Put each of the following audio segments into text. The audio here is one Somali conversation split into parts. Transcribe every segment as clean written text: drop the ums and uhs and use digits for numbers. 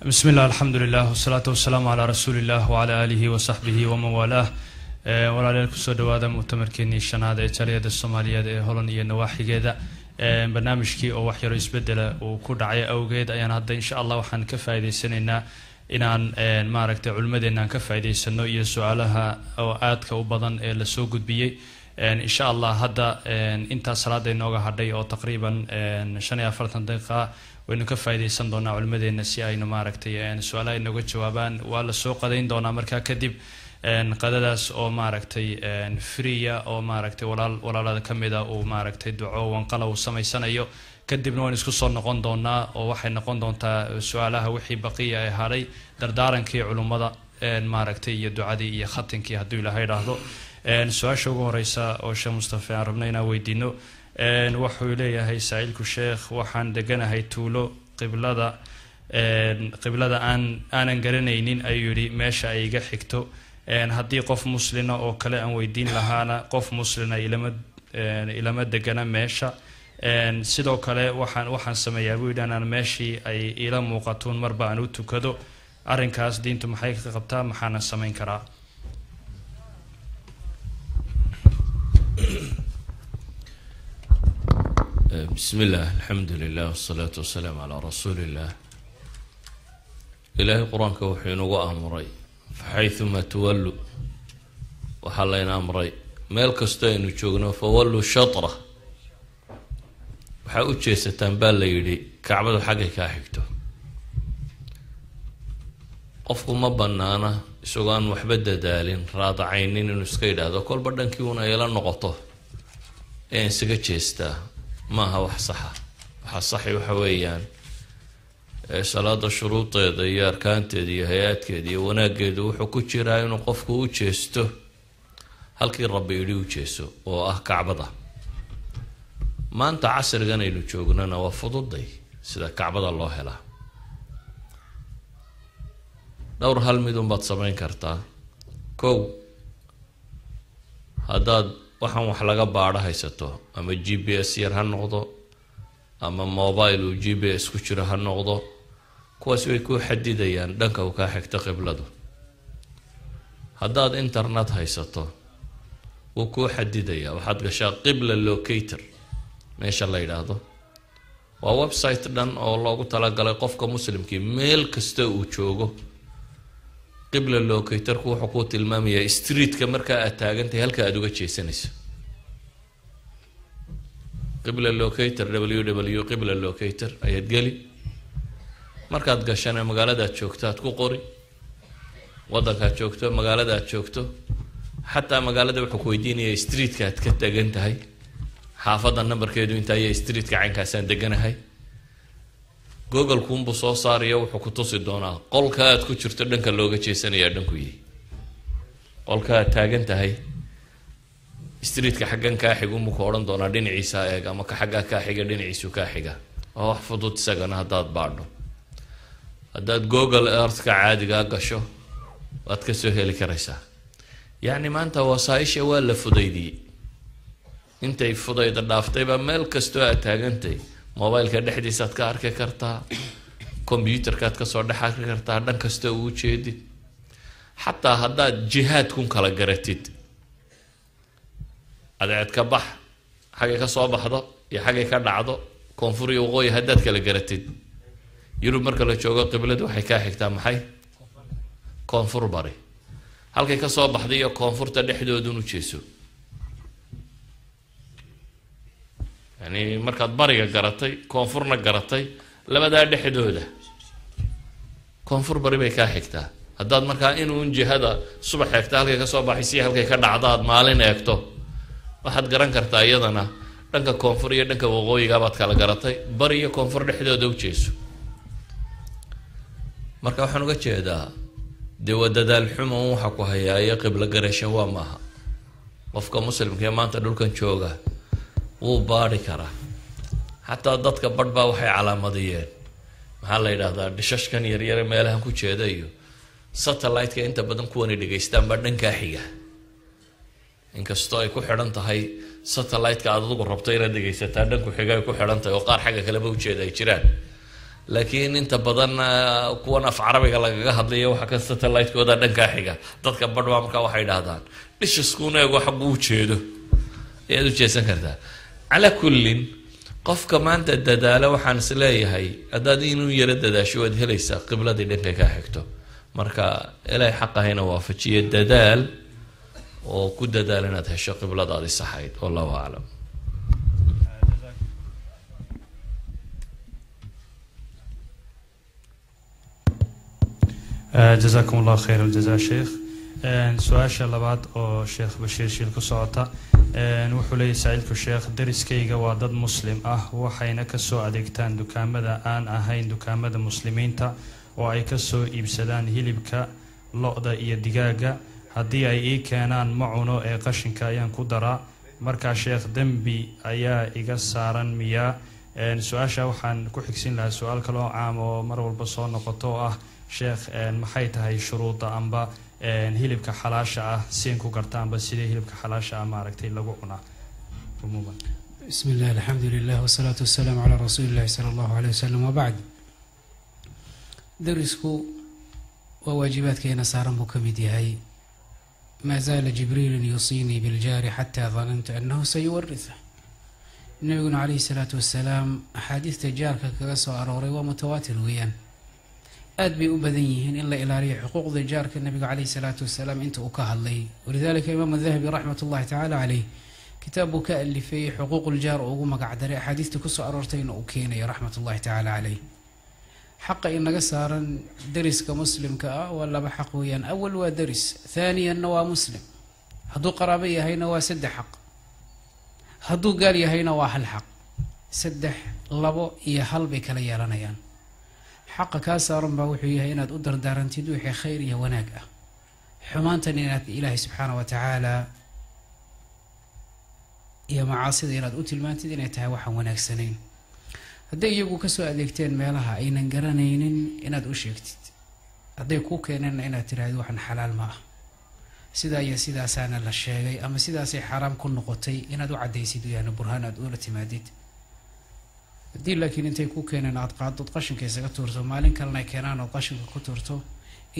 بسم الله الحمد لله والصلاة والسلام على رسول الله وعلى آله وصحبه ومن والاه walaalyaal kusoo dhawaada mu'tamarkeenii shanaad ee Jaaliyadda Soomaaliyeed ee Holland iyo nawaaxigeeda barnaamijkii oo wax yar isbedela uu ku dhacay awgeed ayaan hadda insha Allah waxaan ka faa'iideysanaynaa inaan maaragtay culimadeena ka faa'iideysano iyo su'aalaha oo aadka u badan ee la soo gudbiyay insha Allah hadda inta salaada inooga hadhay oo taqriiban 45 daqiiqo waynu ka faa'iideysan doonaa culimadeena si aynu maaragtay su'aalaha inooga jawaabaan waa la soo qadayn doonaa markaa kadib qadadaas oo maaragtay freeya oo maaragtay walaalada kamida oo maaragtay duco wanqala uu sameysanayo kadibna waan isku soo noqon doonaa oo waxay noqon doontaa su'aalaha wixii baqiya ay haray dardaarankii culimada maaragtay iyo ducadii iyo khatinkii haddii Ilaahay raahdo su'aasha ugu horeysa oo Sheekh Mustafa aan rabnay inaan weydiino wuxuu leeyahay saa'ilku sheekh waxaan deganahay tuulo qiblada aanan garanaynin ayuu yiri meesha ay iga xigto haddii qof muslina oo kale aan weydiin lahaana qof muslina ilama degana meesha sidoo kale waxaan sameeyaa buu yidhahdaan meeshii ay ila muuqatuun marba aan u tukado arrinkaas diintu maxay ka qabtaa maxaana samayn karaa بسم الله الحمد لله والصلاة والسلام على رسول الله إلهي القرآن كوحين وأمري فحيثما تولوا وحلينا أمري ميل كستين وشوقنا فولوا شطرة وحاوتشي ستنبال ليلي كعبة حقي كاحكتو قفكم ما بنانا سوغان وحبدا دالين راض عينين ونسكيد هذا كل بدن كيونا يلا نقطه إن سكتشيستا ما هو صحة صحي وحويان صلاة الشروط دي أركانت دي هيات دي وناقد وحكوتش راين وقفكو وشيستو هلكي ربي يلي وشيستو كعبضة ما أنت عسر غني لتشوقنا نوفض دي سيدا كعبضة الله هلا دور هالميدون بتصمين كرتا كو هداد waxaan wax laga baadho haysato ama GPS yar ha noqdo ama mobile oo GPS ku jira ha noqdo kuwaas way ku xadidayaan dhanka uu ka xigta qibladu haddaad internet haysato wuu ku xadidaya waxaad gashaa qibla locator meesha la yiraahdo waa website dhan oo loogu talagalay qofka muslimkii meel kasta uu joogo قبل اللوكيتر كو حقوق المامية ستريت كمركا أتاجنتي هل كأدوجة تشيسنيس قبل اللوكيتر www قبل اللوكيتر أيد قالي مركا تقشنا مقالة دا تشوكتات كو قوري وضعها تشوكتو مقالة دا تشوكتو حتى مقالة دا حكويديني ستريت كات كتاجنت هاي حافظ النمبر كيدو انت هي ستريت كعين كاسان دقنا هاي جوجل كون بصو صار يو حكوتوس الدونا قل كات كشرت دنك اللوجة شيء يا دنكوي قل كات تاجنت هاي ستريت كحجن كاحج مكورن دونا دين عيسى إيجا ما كحجا كاحج دين عيسو كاحجا أو حفظت سجنا هداد بعده هداد جوجل إيرث كعادي قاشو واتكسوه لكريسة يعني ما أنت وصايش ولا فضيدي أنت فضيد الدافتي بمال كستوى تاجنتي موبايل كده حديثات كاركة كرتا كمبيوتر كات كسر ده حاجة كرتا دن كستو وشيدي حتى هذا جهات كون كلا جرتيد هذا عد كبح حاجة كصواب هذا يا حاجة كذا عضو كونفوري وغوي هدات كلا جرتيد يروح مركل الشوقة قبله وحكاية حكتام حي كونفور باري هل كصواب هذا يا كونفور تدي حدود ونشيسو يعني مركز بريقة قرطي كونفورنا قرطي لما دا حدوده كونفور بري بيكا حكتا هداد مركز إنو انجي هذا صبح حكتا هلكي كصوبح يسيه هلكي كان عضاد مالين اكتو واحد قران كرتا ايضانا دنكا كونفورية دنكا وغوي قابات كالا قرطي بريا كونفور حدوده وچيسو مركز وحنو قتشي دا ديو دادال حمو حكو هيا قبل قريشا واماها وفكا مسلم كيما انت دول كان شوغا وباري كرا حتى ضدك بربا وحي على مضيين محل يراهدا دشاش كان يرير meelahan ku jeedayo satellite ka inta badan kuwani dhageystaan badhan ka xiga inkastoo ay ku xiran tahay satellite ka aad ugu rabto inaad dhageysataa dhanku xiga ay ku xiran tahay oo qaar xaga kale ba u jeeday jiraan laakiin inta badan kuwan af carabiga lagaga hadlayo waxa ka satellite-kooda dhanka xiga dadka badhwa marka waxay yidhaahdaan dhishiskuna eego xaggu u jeedo ayaad u jeesan kartaa calaa kullin qofka maanta dadaala waxaan is leeyahay haddaad inuu yaro dadaasho waad helaysaa qibladii dhanka kaa xigto marka ilaahay xaqahayna waafajiye dadaal oo ku dadaal inaad hesho qibladaadii saxayd wallahu aclam جزاكم الله خير الجزاء شيخ سؤال لبعض أو شيخ بشير شيل كسوعته وحولي سعيدك الشيخ درس كيجا وضد مسلم وحين كسو أديكتان دكامدا آن أهين دكامدا مسلمين تا وأي كسو إبسدان هيلبك لقطة يدقاقة هدي أي كانان معونو أي قشن كايان كدرا مركا شيخ دنبي أيا إيقاساران ميا سؤال وحان كحكسين لها سؤال كلو عام ومرو البصون نقطوه شيخ maxay tahay shuruuda amba hilibka xalaasha ah seen ku gartaan ba sidee hilibka xalaasha ah maaragtay lagu cunaa umuman بسم الله الحمد لله والصلاة والسلام على رسول الله صلى الله عليه وسلم وبعد درسكو وواجبات كينا صارم بكمدي هاي ما زال جبريل يوصيني بالجار حتى ظننت أنه سيورثه النبي عليه الصلاة والسلام أحاديث تجارك كغسو أروري ومتواتر ويان أدبي أبديهن إلا إلى ريح حقوق الجار كالنبي عليه الصلاة والسلام أنت أكاها الله ولذلك الإمام الذهبي رحمة الله تعالى عليه كتابك اللي فيه حقوق الجار وقوم قاعد حديث تكسو أرورتين أوكيني رحمة الله تعالى عليه حق إن قصارا درس كمسلم ولا بحق ويان أول ودرس ثانيا نوا مسلم هدو قرابية هي نوا سد حق هدو قال يا هي نوا حل حق سدح لبو يا هل بك ليالنيان حق كاسر بوحيه إن أقدر دارنتي دوحي خير يا وناقة حمانتني إن إلهي سبحانه وتعالى يا معاصي إن أوتي المانتي إن يتهوح وناق سنين هدي يجو كسو أديكتين مالها أين نقرنين إن أدوشيكتت هدي كوكين إن ترى وحن حلال ما سيدا يا سيدا سانا للشيء أما سيدا سي حرام كل نقطي إن أدو عدي سيدو يعني برهان أدولة تماديد دي لكن انت يكون كان قاعد تقشن كيسا كتورتو مالين كلنا كانان قشن كتورتو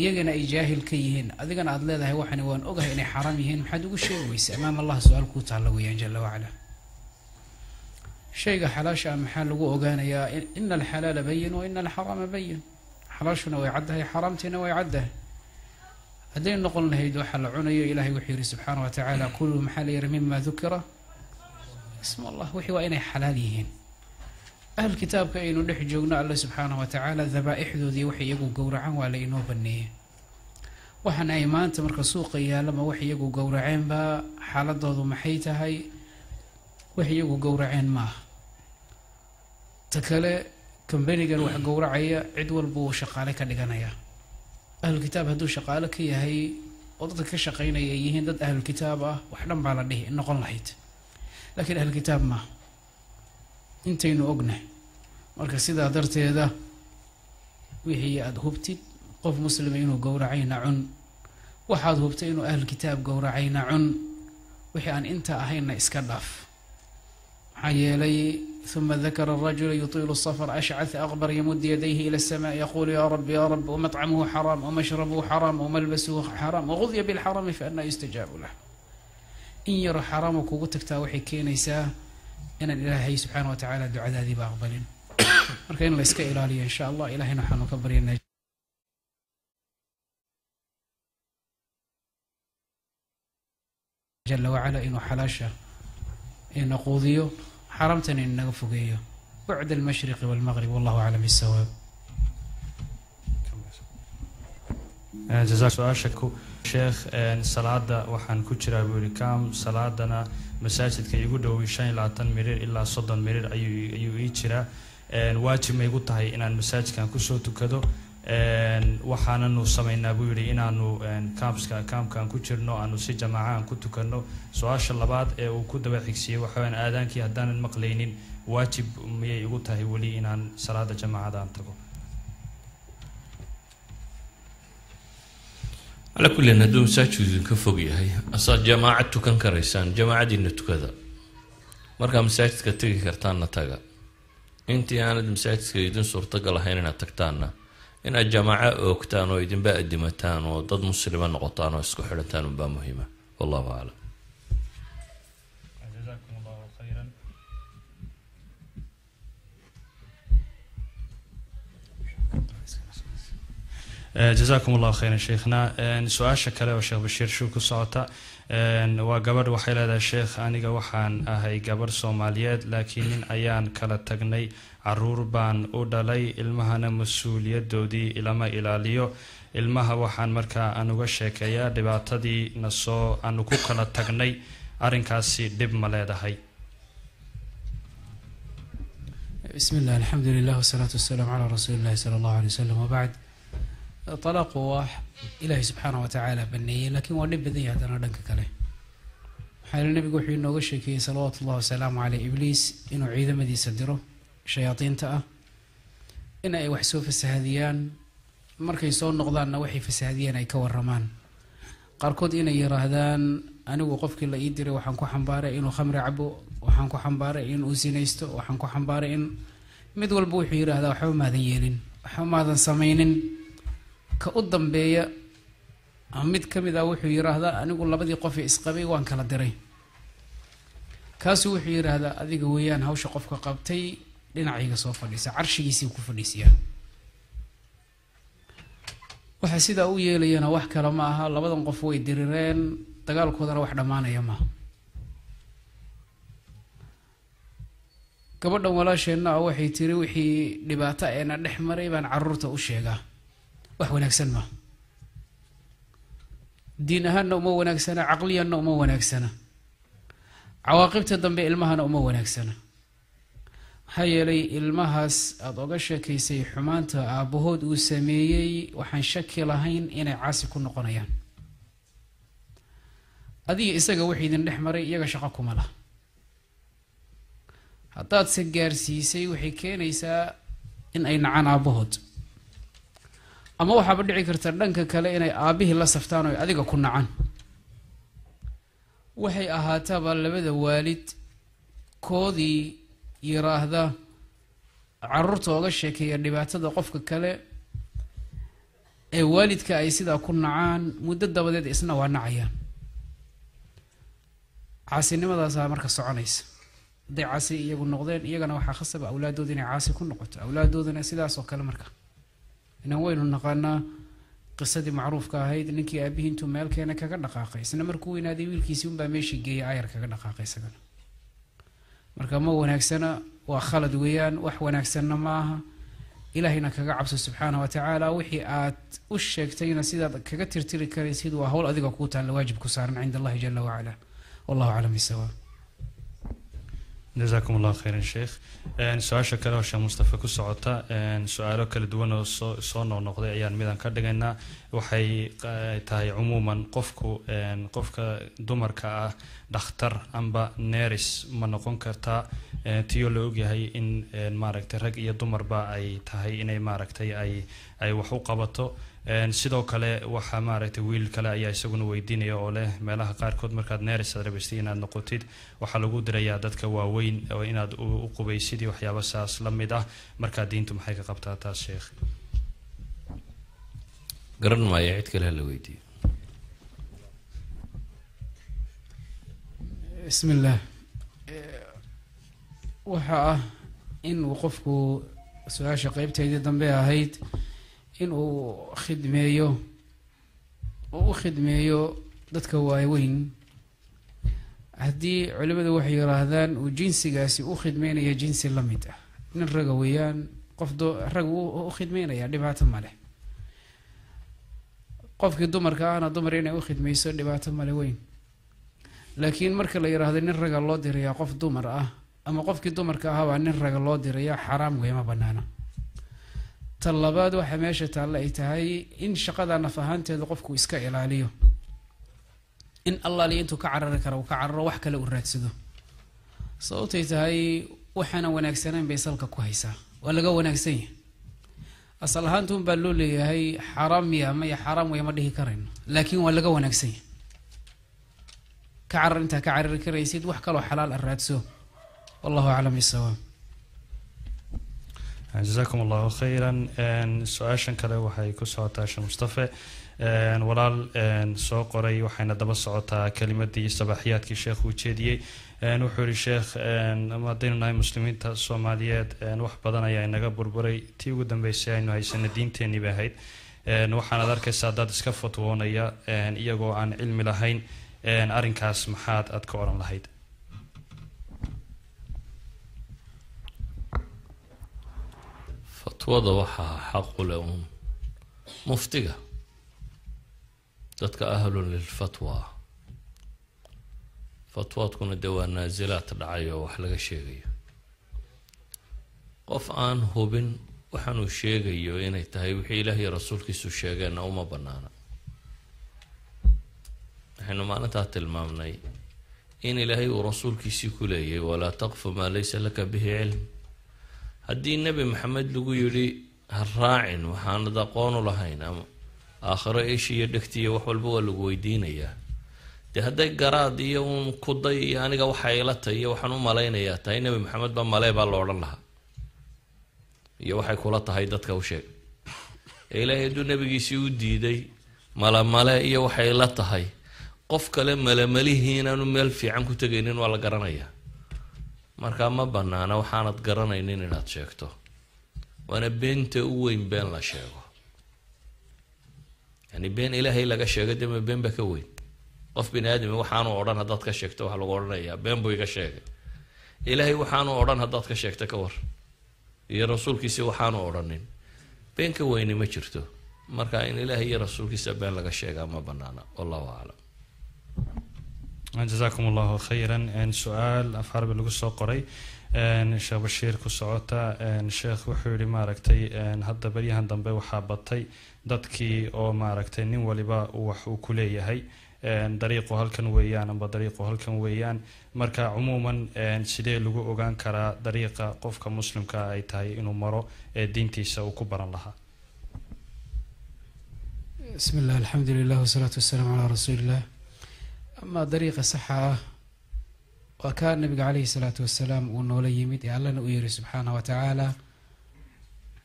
iyagana ay jaahil ka yihiin adigana aad leedahay waxani waan ogahay inay xaraam yihiin maxaad ugu sheegaysaa amaam Allah su'aal ku taala weeyaan jalla wa ala shayga xalaasha maxaa lagu ogaanayaa inna al-halal bayin wa inna al-harama bayin xalaashuna way caddahay xaraamtina way caddahay haday noqon lahayd waxa la cunayo ilaahay wuxuu yiri subhanahu wa ta'ala kullu maxal yar mimma dhukira ismu Allah wixii waa inay xalaal yihiin أهل الكتاب كأنه نح جونا الله سبحانه وتعالى ذبائح ذي وحي يجو جورعان ولا إنه بنيه وحنا إيمان تمرك سوق يا لما وحي يجو جورعين با حالة ضد محيتها هاي وحي يجو جورعين ما تكله كم بيني قال وح جورعية عدول بو شقالك اللي جنايا أهل الكتاب هدو شقالك هي وضد كشقين يهين ضد أهل الكتاب وحنا على ده إنه قل نحيت لكن أهل الكتاب ما intaynu ognahay marka sida darteeda wixii aad hubtid qof muslim inuu gowracayna cun waxaad hubtay inuu ahl kitaab gowracayna cun wixii aan inta ahayna iska dhaaf xayeelay ثم ذكر الرجل يطيل السفر أشعث أغبر يمد يديه إلى السماء يقول يا رب ومطعمه حرام ومشربه حرام وملبسه حرام وغذي بالحرام فأنا يستجاب له إن يرى حرامك وقتك تاوحي كينيساه إن الإلهي سبحانه وتعالى دعاء ذي باقبلين مركين الله يسكى إلهي إن شاء الله إلهي نحن كبرين جل وعلا إنه حلاشة إنه قوذيه حرمتني إنه فقيه بعد المشرق والمغرب والله أعلم السواب جزاك سؤال شكو شيخ صلاة وحن كجرا بوري كام صلاةنا مساجد كي يقول دو يشان لاتن مرير إلا صدن مرير أيو يجرا واجب ما يقول تهاي إن المساجد كان كسو تكدو وحنا نو سمينا بوري إن أنو كام كان كجرنو أنو سي جماعة كنتو كنو سؤال شلبات وكود بحكسي وحوان آذان كي هدان المقلينين واجب ما يقول تهاي ولي إن صلاة جماعة دان تكو على كل ندوم ساجد كفوقي هاي أصلا جماعة كان كريسان جماعة دي نتو كذا مركا مساجد كتير كرتان نتاجا intii aanad masaajidka idin suurtagal ahayn inaad tagtaanna inaad jamaaco oogtaan oo idinba adimataan oo dad muslima noqotaan oo isku xidhataan unbaa muhiima wallahu aclam. جزاكم الله خيرا شيخنا. سؤال كله وشيخ بشير شو كسعتا وقبر وحيل هذا الشيخ أنا وحان هاي قبر صوماليات لكن من أيان كلا تجني عرور بان أودالي المهنا مسؤولية دودي إلى ما إلاليو المها وحان مركا أنو الشيكيا دبعتدي نصو أنو كلا تجني أرنكاسي دب ملاذ هاي. بسم الله الحمد لله والصلاة والسلام على رسول الله صلى الله عليه وسلم وبعد. طلاق واح إلهي سبحانه وتعالى بنيه لكن ونب ذي هذا ردنك كله. حال النبي يقول حين نوشك صلوات الله وسلامه على إبليس إنه عيد مدي سدره شياطين تأه إن أي وحسوف السهاديان مركي صون نقضان نوحي في السهاديان أي كور رمان قاركود إن يرهدان أنا وقفك اللي يدري وحنكو حنبارة إنه خمر عبو وحنكو حنبارة إنه زينيستو وحنكو حنبارة إن مدول بوحي يرهدا وحو ماذا يلين وحو ماذا سمينين كأضم بيا عمد كمدا وحي يرهدا أنا أقول لبدي قفي إسقبي وان كلا دري كاسو وحي يرهدا أذيك ويان هاوش قفك قبتي لنعيق صوفا ليس عرشي يسي وكفر ليسيا وحسيدا أوي لينا وحكا لماها لبدا قفوي ديريرين دقالو كودنا وحدا مانا يما كبدا ولا شينا وحي تيري وحي لباتا انا دحمري بان عرورتا او شيغا wax wanaagsan ma diin ahaan uma wanaagsana aqliyan uma wanaagsana cawaaqibta dambe ilmahan uma wanaagsana hayelay ilmahaas aad oga sheekaysay xumaanta aabahood uu sameeyay waxaan shaki lahayn inay caasi ku noqonayaan adiga isaga wixii idin dhexmaray iyaga shaqo kuma laha haddaad se gaarsiisay waxay keenaysaa in ay nacaan aabahood ama waxaaba dhici karta dhanka kale inay aabihii la saftaan oo adiga ku nacaan waxay ahaataba labada waalid koodii yiraahda carruurta oga sheekeeya dhibaatada qofka kale ee waalidka ay sidaa ku nacaan muddo dabadeed isna waa nacayaan caasinimadaasa marka soconaysa haday caasi iyagu noqdeen iyagana waxaa khasaba awlaadooda inay caasi ku noqoto awlaadoodana sidaas oo kale marka inaan waynu naqaanaa qisadii macruufka ahayd ninkii aabihi intuu meel keena kaga dhaqaaqay isna markuu weynaaday wiilkiisii unbaa meeshii geeyay ayar kaga dhaqaaqay isagana marka ma wanaagsana waa khalad weeyaan wax wanaagsanna maaha ilaahayna kaga cabso subxaanahu watacaala wixii aad u sheegtayna sidaad kaga tirtiri karaysid waa hawl adiga kuu taalla waajib ku saaran cinda allahi jala wacala wallahu aclam bisawaab. جزاكم الله خيرا شيخ. سؤال شكله وش مصطفى كسعوتا سؤاله كل دوانو صون ونقضي أيام ميدان كردجنا وحي تاي عموما قفك دمر كا دختر أنبا نارس من نقون كرتا تيولوجي هاي إن مارك ترق يدمر با أي تاي إن مارك تاي أي وحوق قبته sidoo kale waxa maaragtay wiil kale ayaa isaguna weydiinaya oo leh meelaha qaar kood markaad neeris rabistay inaad noqotid waxa lagu dirayaa dadka waaweyn oo inaad u qubaysid waxyaabo saas la mid ah marka diintu maxay ka qabtaa taas sheekh garan ma yahay kale la weydiiyo bismillah waxa in qofku su'aasha qaybteedii dambe ahayd إنه خدميو dadka waaweyn hadii culimadu waxay yiraahdaan oo jinsigaasi u khidmeynaya jinsi la mid ah nin raga weeyaan qof rag u khidmeynaya dhibaato ma leh qofkii dumarka ahna dumar inay u khidmeyso dhibaato ma leh weyn laakiin marka la yiraahdo nin raga loo dirayaa qof dumar ah ama qofkii dumarka ah waa nin raga loo dirayaa xaraam weey ma banaana talabaad waxa meesha taala ay tahay in shaqada nafahanteeda qofku iska ilaaliyo in Allah li intu ka carari karo ka cararo wax kale u raadsado sababtay tahay waxana wanaagsanaan bay salka ku haysaa waa laga wanaagsan yahay asal ahaantum baa loo leeyahay xaraam ya ma xaraam way ma dhihi kareen laakiin waa laga wanaagsan yahay ka carar inta ka carari karaysid wax kale oo xalaal raadso wallahu a'lam bisawaab. جزاكم الله خيرا. سؤاشن kale waxay ku socotaa Sheekh Mustafa walaal soo qoray waxayna daba socotaa kalimadii sabaxiyaadkii sheekhu u jeediyay wuxuu yiri sheekh madinaay muslimiinta Soomaaliyeed wax badan ayaa inaga burburay tii ugu dambeysay aynu haysan diinteeni bahayd waxaan arkaysaa dad iska fatwoonaya iyagoo aan cilmi lahayn arinkaas maxaad aad ka oran lahayd fatwada waxa xaq u leh muftiga dadka ahlun lil fatwa fatwaadkuna dawaa naazilaat dhacayo wax laga sheegayo qof aan hubin waxaanu sheegayo inay tahay wixii Ilaahay rasuulkiisu sheegeen uma banaana waxaanu maalinta tilmaamnay in Ilaahay uu rasuulkiisu ku leeyay wala taqfu ma laysa laka bihi ilm haddii nabi maxamed lagu yiri harraacin waxaan aqoon u lahayn ama aakhiro eeshiya dhagtiya wax walba waa lagu weydiinayaa hadday garaad iyo kuday aniga waxa ila tahay waxaan u malaynayaa tahay nabi maxamed ba malay baa loo oran lahaa iyo waxay kula tahay dadka u sheeg Ilaahay duu nabigiisii u diiday mala iyo waxay ila tahay qof kale malihiin aanu meel fiican ku tagaynin waa la garanayaa marka ma banaana waxaanad garanaynin inaad sheegto wana beenta u weyn been la sheego yani been Ilaahay laga sheegay dema been ba ka weyn qof bin aadami waxaanu oran hadaad ka sheegto waxa lagu oranayaa been buu iga sheegay Ilaahay waxaanu oran hadaad ka sheegto ka war iyo rasuulkiisa waxaanu oranin been ka weyn ma jirto marka in Ilaahay iyo rasuulkiisa been laga sheegaa ma banaana wallahu a'lam جزاكم الله خيرا سؤال أفعال بالقصة قري شيخ بشير كسعوتا شيخ وحوري ماركتي هذا بريهن دنبه وحابتي دتكي أو ماركتي نين ولبا وكلية هي طريقه هالكن ويان أم بطريقه هالكن ويان مركا عموما سيدي لجو أوجان كرا طريقة قفك مسلم كأيتاي إنه مرو دينتي سو كبرا لها. بسم الله الحمد لله والصلاة والسلام على رسول الله. أما طريقة صحة وكان النبي عليه الصلاة والسلام ونولي يمد أعلن ويري سبحانه وتعالى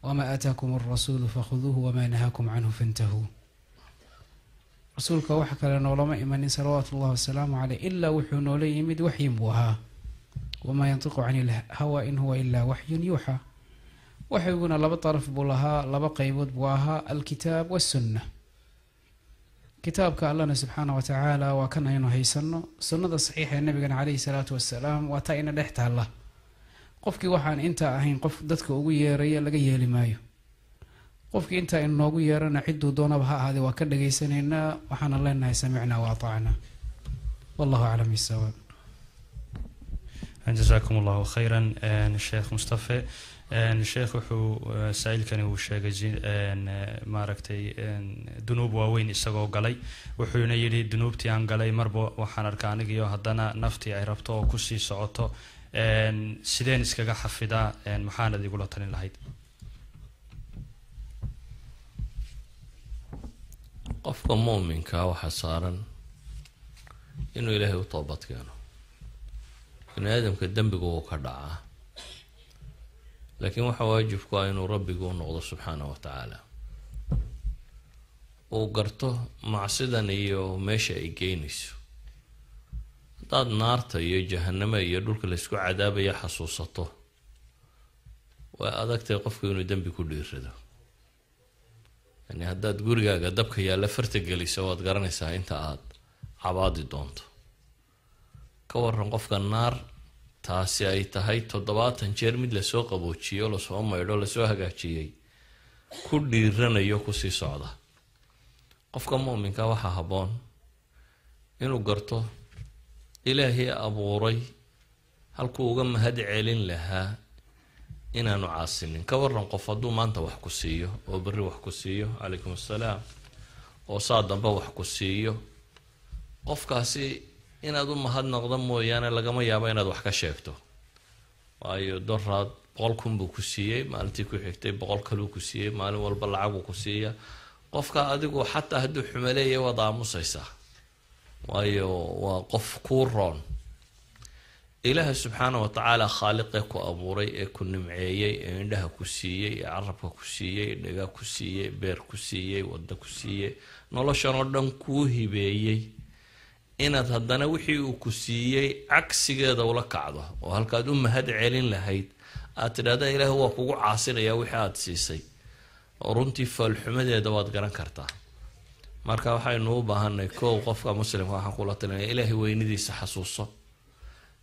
وما أتاكم الرسول فخذوه وما نهاكم عنه فانتهوا رسولك وحكى لنا ولما إيمان صلوات الله والسلام عليه إلا وحي نولي يمد وحي بوها وما ينطق عن الهوى إن هو إلا وحي يوحى وحي يقولنا لبطرف بولها لبقى يبود بوها الكتاب والسنة كتابك الله سبحانه وتعالى وكان إنه هيسنه سنة صحيحة النبي عليه الصلاة والسلام وتأين لحت الله قفك وحان أنت أهين قف دتك أقوي ريا لقيه لمايو قفك أنت إنه أقوي رنا حدو دون بها هذه وكان لقيسننا وحان الله إنه سمعنا وأطعنا والله أعلم السواء. جزاكم الله خيرا الشيخ مصطفى الشيخ وحو سائل كان هو شيغي ماركتي دنوب واوين isagoo galay wuxuuna yiri dunuubtii aan galay marba waxaan arkaa anigiyo hadana naftii ay rabto oo ku sii socoto sideen iskaga xafidaa maxaan adigu la talin lahayd qofka muuminka waxa saaran inuu Ilaahay u toobad keeno in aadamka dambiga uu ka dhacaa لكن waxa waajibku ah inuu rabbigu u noqdo subhanahu wa ta'ala oo garto macsidan iyo meesha ay geynayso dad naarta iyo jahannama iyo dhulka la isku cadaabaya xasuusato waa adagtay qofku inuu dambi ku dhiirado yani haddaad gurigaaga dabka yaala farta geliso waad garanaysaa inta aad cabaadi doonto ka waran qofka naar taasi ay tahay 70 jeer mid la soo qaboojiyo la soo maydho la soo hagaajiyay ku dhiiranayo ku sii socda qofka muuminka waxa haboon inuu garto Ilaahay abuuray halkuu uga mahad celin lahaa inaanu caasinin ka waran qof haduu maanta wax ku siiyo oo bari wax ku siiyo alaykum assalaam oo saadamba wax ku siiyo qofkaasi inaad u mahad noqdo mooyaane lagama yaabo inaad wax ka sheegto waayo daraad 100 buu ku siiyay maalintii ku xigtay 100 kale ku siiyay maalin walba lacag uu ku siiya qofka adigu xataa haduu xumaleeyay wada aamusaysa waayo waa qof ku roon ilaahay subxaana wa tacaala khaaliqee ku abuuray ee ku nimceeyey ee indhaha ku siiyey ee carabka ku siiyey dhaga ku siiyey beer ku siiyey wadda ku siiyey noloshan oo dhan kuu hibeeyey inaad haddana wixii uu ku siiyey cagsigeeda ula kacdo oo halkaad u mahad celin lahayd aad tidhahda ilaahay waa kugu caasinayaa wixii aad siisay oo runtii foolxumadeeda waad garan kartaa marka waxaynu u baahanay kow qofka muslimka waxaan kula talinaya ilaahay weynidiisa xasuuso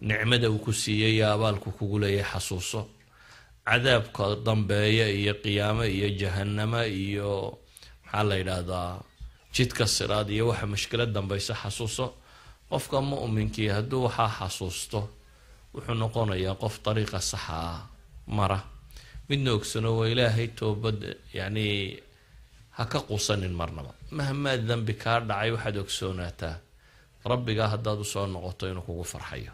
nicmada uu ku siiyey iyo abaalku kugu leeyahay xasuuso cadaabka dambeeya iyo qiyaamo iyo jahannama iyo maxaa la yidhaahdaa jidka siraad iyo waxa mushkilad dambaysa xasuuso qofka mu'minkii hadduu waxaa xasuusto wuxuu noqonayaa qof dariiqa saxa mara midna ogsano waa ilaahay toobad yacni ha ka quusanin marnaba mahmaa dambi kaa dhacay waxaad ogsoonaataa rabbigaa haddaad usoo noqoto inuu kugu farxayo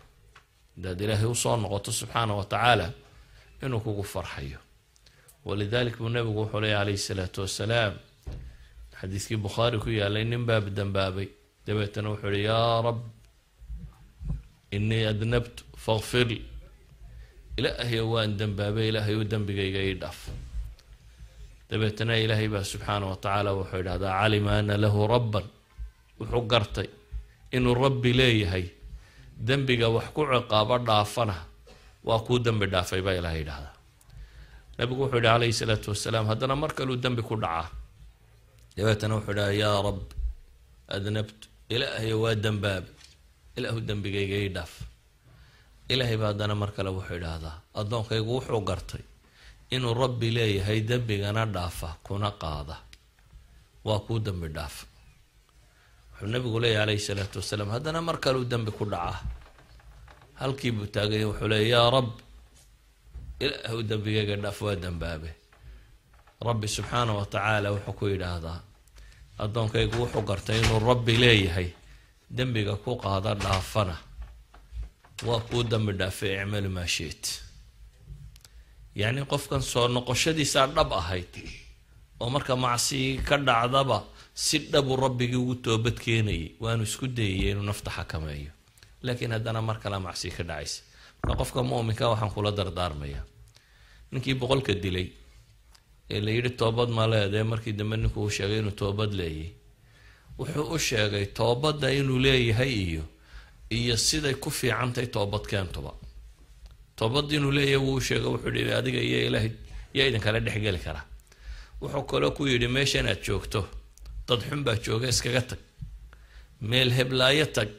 haddaad ilaahay usoo noqoto subxaana wa tacaala inuu kugu farxayo walidalik buu nabigu wuxuu leeyahy calayhi salaatu wasalaam xadiiskii bukhaari ku yaalay nin baab dambaabay dabeetana wuxuu yihi yaa rab inii adnabtu fakfir ilaahayo waan dambaabay ilaahayu dembigayga ii dhaaf dabeetana ilaahay baa subxaana wa tacaala wuxuu yidhahdaa calima ana lahu rabban wuxuu gartay inuu rabbi leeyahay dembiga wax ku ciqaabo dhaafana waa kuu dembi dhaafay baa ilaahay yidhahdaa nabigu wuxuu yihi calayhi salaatu wasalaam haddana mar kaluu dembi ku dhacaa dabeetana wuxuu yidhahdaa yaa rab adnabtu ilaahayo waa dambaabay ilaahu dembigayga ii dhaaf ilaahay baa haddana mar kale wuxuu yidhaahdaa addoonkaygu wuxuu gartay inuu rabbi leeyahay dembigana dhaafa kuna qaada waa kuu dembi dhaafa wuxuu nabigu leeyahy calayhi salaatu wasalaam haddana mar kaleu dembi ku dhacaa halkii buu taaganya wuxuu leeyahy yaa rab ilaahu dembigayga dhaaf waa dembaabe rabbi subxaana wa tacaala wuxuu ku yidhaahdaa addoonkaygu wuxuu gartay inuu rabbi leeyahay dembiga ku qaada dhaafana waa kuu dembi dhaafay icmalu maa shiit yacni qofkan soo noqoshadiisaa dhab ahayd oo marka macsi ka dhacdaba si dhabu rabbigii ugu toobad keenayay waanu isku dayayay inuu nafta xakameeyo laakiin haddana mar kale macsi ka dhacaysa marka qofka mu'minka waxaan kula dardaarmayaa ninkii boqolka dilay ee la yidhi toobad ma leedee markii dambe ninkuu u sheegay inuu toobad leeyay wuxuu u sheegay toobadda inuu leeyahay iyo siday ku fiicantahay toobad keentuba toobad inuu leeyahay wuu sheegay wuxuu yidhi adiga iyo ilaahay yaa idinkala dhexgeli karaa wuxuu kaloo ku yidhi meeshan aad joogto dad xun baa jooga iskaga tag meel heblaayo tag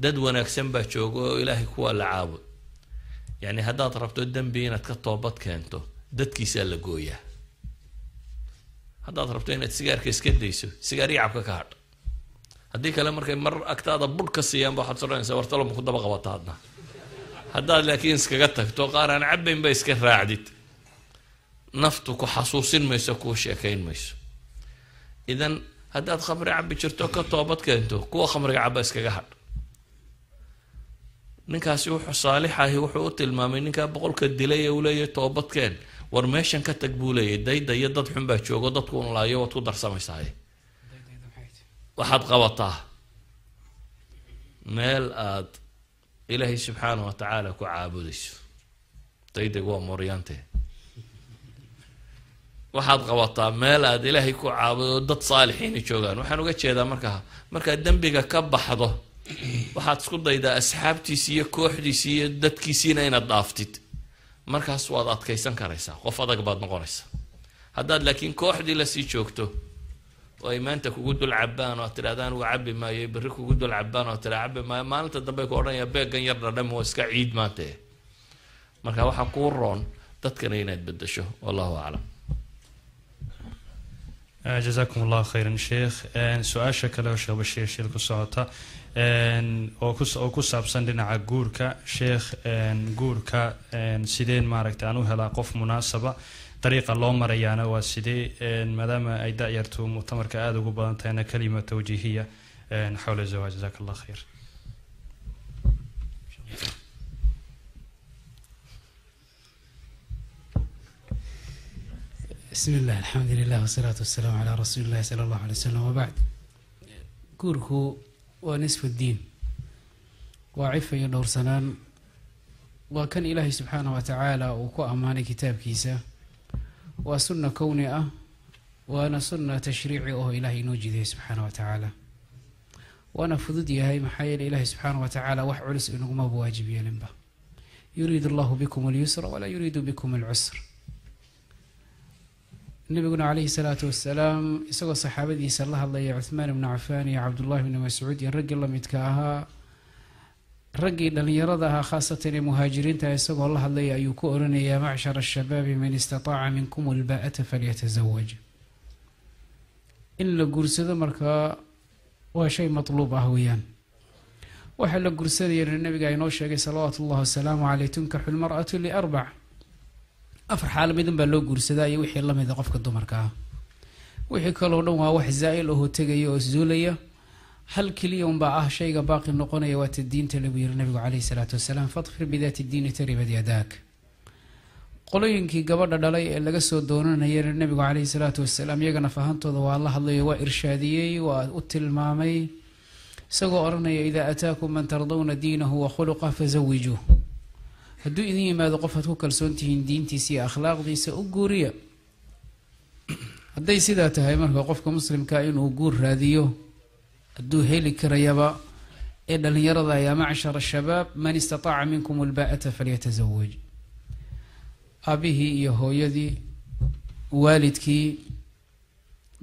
dad wanaagsan baa jooga oo ilaahay kuwaa la caabud yacni haddaad rabto dembi inaad ka toobad keento dadkiisaa la gooyaa haddaad rabto inaad sigaarka iska dayso sigaariya cabka ka hadh haddii kale markay mar agtaada budh ka siiyaanba waxaad soranaysaa wartalo ma ku daba qabata hadna haddaad laakiin iskaga tagto qaar aan cabbaynba iska raacdid naftu ku xasuusin mayso kuu sheekayn mayso idan haddaad khamri cabbi jirto ka toobad keento kuwa khamriga cabba iskaga hadh ninkaasi wuxuu saalixahi wuxuu u tilmaamay ninkaa boqolka dilay ee uu leeyahay toobadkeen war meeshan ka tag buu leeyahay dayda iyo dad xun baa joogo dadku un laayo waad ku darsamaysaay waxaad qabataa meel aad ilaahay subxaana wa tacaala ku caabudayso daydag waa mooryaante waxaad qabataa meel aad ilaahay ku caabudo dad saalixiini joogaan waxaan uga jeedaa markaad dembiga ka baxdo waxaad isku daydaa asxaabtiisi iyo kooxdiisi iyo dadkiisiina inaad dhaaftid markaas waad adkaysan karaysaa qof adag baad noqonaysaa haddaad laakiin kooxdii lasii joogto oo ay maanta kugu dul cabaan oo tidhahda anugu cabbi maayo berri kugu dul cabaan oo tidhahda cabbi maayo maalinta dambe ku odhanaya beeggan yar dhadham oo iska ciid maanta marka waxaa kuu roon dadkana inaad bedasho wallahu aclam جزاكم الله خيرا شيخ سؤال شكله شيخ بشير شيل كسعتا oo ku saabsan dhinaca guurka sheekh guurka sideen maaragtay aan u helaa qof munaasaba dariiqa loo marayaana waa sidee maadaama ay da'yartu mu'tamarka aad ugu badan tahayna kalima tawjiihiya xawla zawaaj jazaak allah khayr بسم الله الحمد لله والصلاة والسلام على رسول الله صلى الله عليه وسلم وبعد guurku waa nisfu diin waa cifa iyo dhowrsanaan وكان إلهي سبحانه وتعالى وكو أماني كتاب كيسا وسنة كونئة وأنا سنة تشريعي أو إلهي نوجده سبحانه وتعالى وأنا فضدي هاي محايا إلهي سبحانه وتعالى وحعلس إنه ما بواجب يلنبه يريد الله بكم اليسر ولا يريد بكم العسر. النبي عليه الصلاة والسلام يسوى صحابتي صلى الله يا عثمان بن عفان يا عبد الله بن مسعود يا رجل الله متكاها رجل اللي يرضها خاصة المهاجرين يسوى الله الله يكون يا معشر الشباب من استطاع منكم الباءة فليتزوج. إلا قرصة مركا وشيء مطلوب أهويان. وحل قرصة النبي قال نوشة صلوات الله وسلامه عليه تنكح المرأة لأربع. أفرح على مدن بلو قرصة يوحي الله ماذا قفك الدمركا. وحي كلو نوها وح زائل وهو تجي وزولية. هل كل يوم باعه شيء باقي النقطة يوات الدين تلبير النبي عليه الصلاة والسلام فاطفر بذات الدين تربد يداك. qolooyinkii gabadha dhalay ee laga soo doonanayay nabiga kaleey salaatu wasalaam iyagana fahantooda waa Allah hadlay waa irshaadiyay waa u tilmaamay isagoo oranaya ida ataakum man tardawna diinahu wa khuluquhu fazawijuhu haduu idin yimaado qof aad ku kalsoontihiin diintiisa iyo akhlaaqdiisa u guuriya haday sidaa tahay marka qofka muslimka inuu guur raadiyo haduu heli karayaba ee dhalinyarada ya macshar shabaab man istata'a minkum alba'ata falyatazawwaj أبيه يهويدي والدكي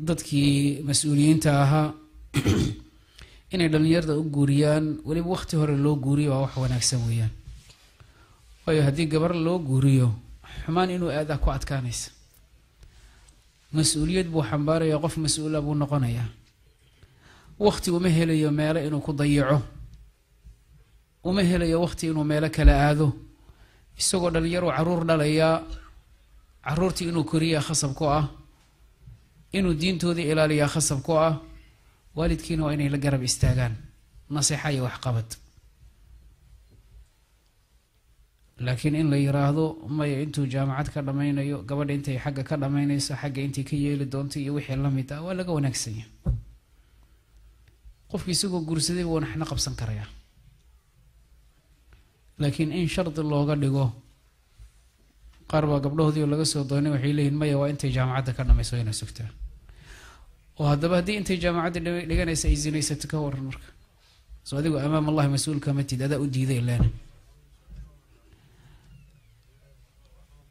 ضدكي مسؤولين تاها إن الدنيا ده أجوريان ولي بوقت هر اللو جوري وأوح ونكسويان ويهدي جبر اللو جوريو حمان إنه هذا قعد كانس مسؤولية بو حنبار يقف مسؤول أبو نقنية وقت ومهل يوميلا إنه كضيعه ومهل يا وقت إنه مالك لا هذا isagoo dhalinyaro caruur dhalaya caruurtii inuu koriya khasab ku ah inuu diintooda ilaaliya khasab ku ah waalidkiina waa inay la garab istaagaan nasiixa iyo wax qabad laakiin in la yiraahdo ma intuu jaamacad ka dhamaynayo gabadha intay xagga ka dhamaynayso xagga intay ka yeeli doonto iyo wixii la mid ah waa laga wanaagsan yahay qofkii isagoo guursaday waa naxna qabsan karaya لكن إن شرط الله قال له قرب قبله ذي ولا قصة ضاني وحيله ما يوا أنت جامعة كنا ما يسوينا سكتة وهذا بدي أنت جامعة اللي كان يسيزين يستكور المرك صادق أمام الله مسؤول كمتي هذا أدي ذي لنا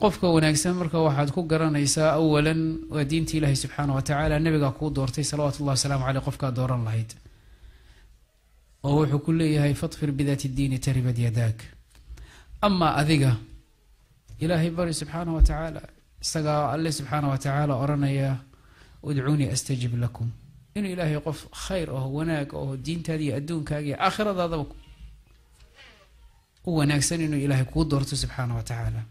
قفك ونكسر مرك واحد كو قرنا يساء أولا ودينتي الله سبحانه وتعالى النبي قاقود دورتي صلوات الله وسلام عليه قفك دور الله هيد وهو كل هي فطفر بذات الدين تربد يداك أما أذيقه إلهي بري سبحانه وتعالى استقى الله سبحانه وتعالى أرنا يا ادعوني أستجب لكم إن إلهي يقف خير أو وناك أو الدين تادي أدون كاقي آخر هذا هو ناكسن إنه إلهي قدرته سبحانه وتعالى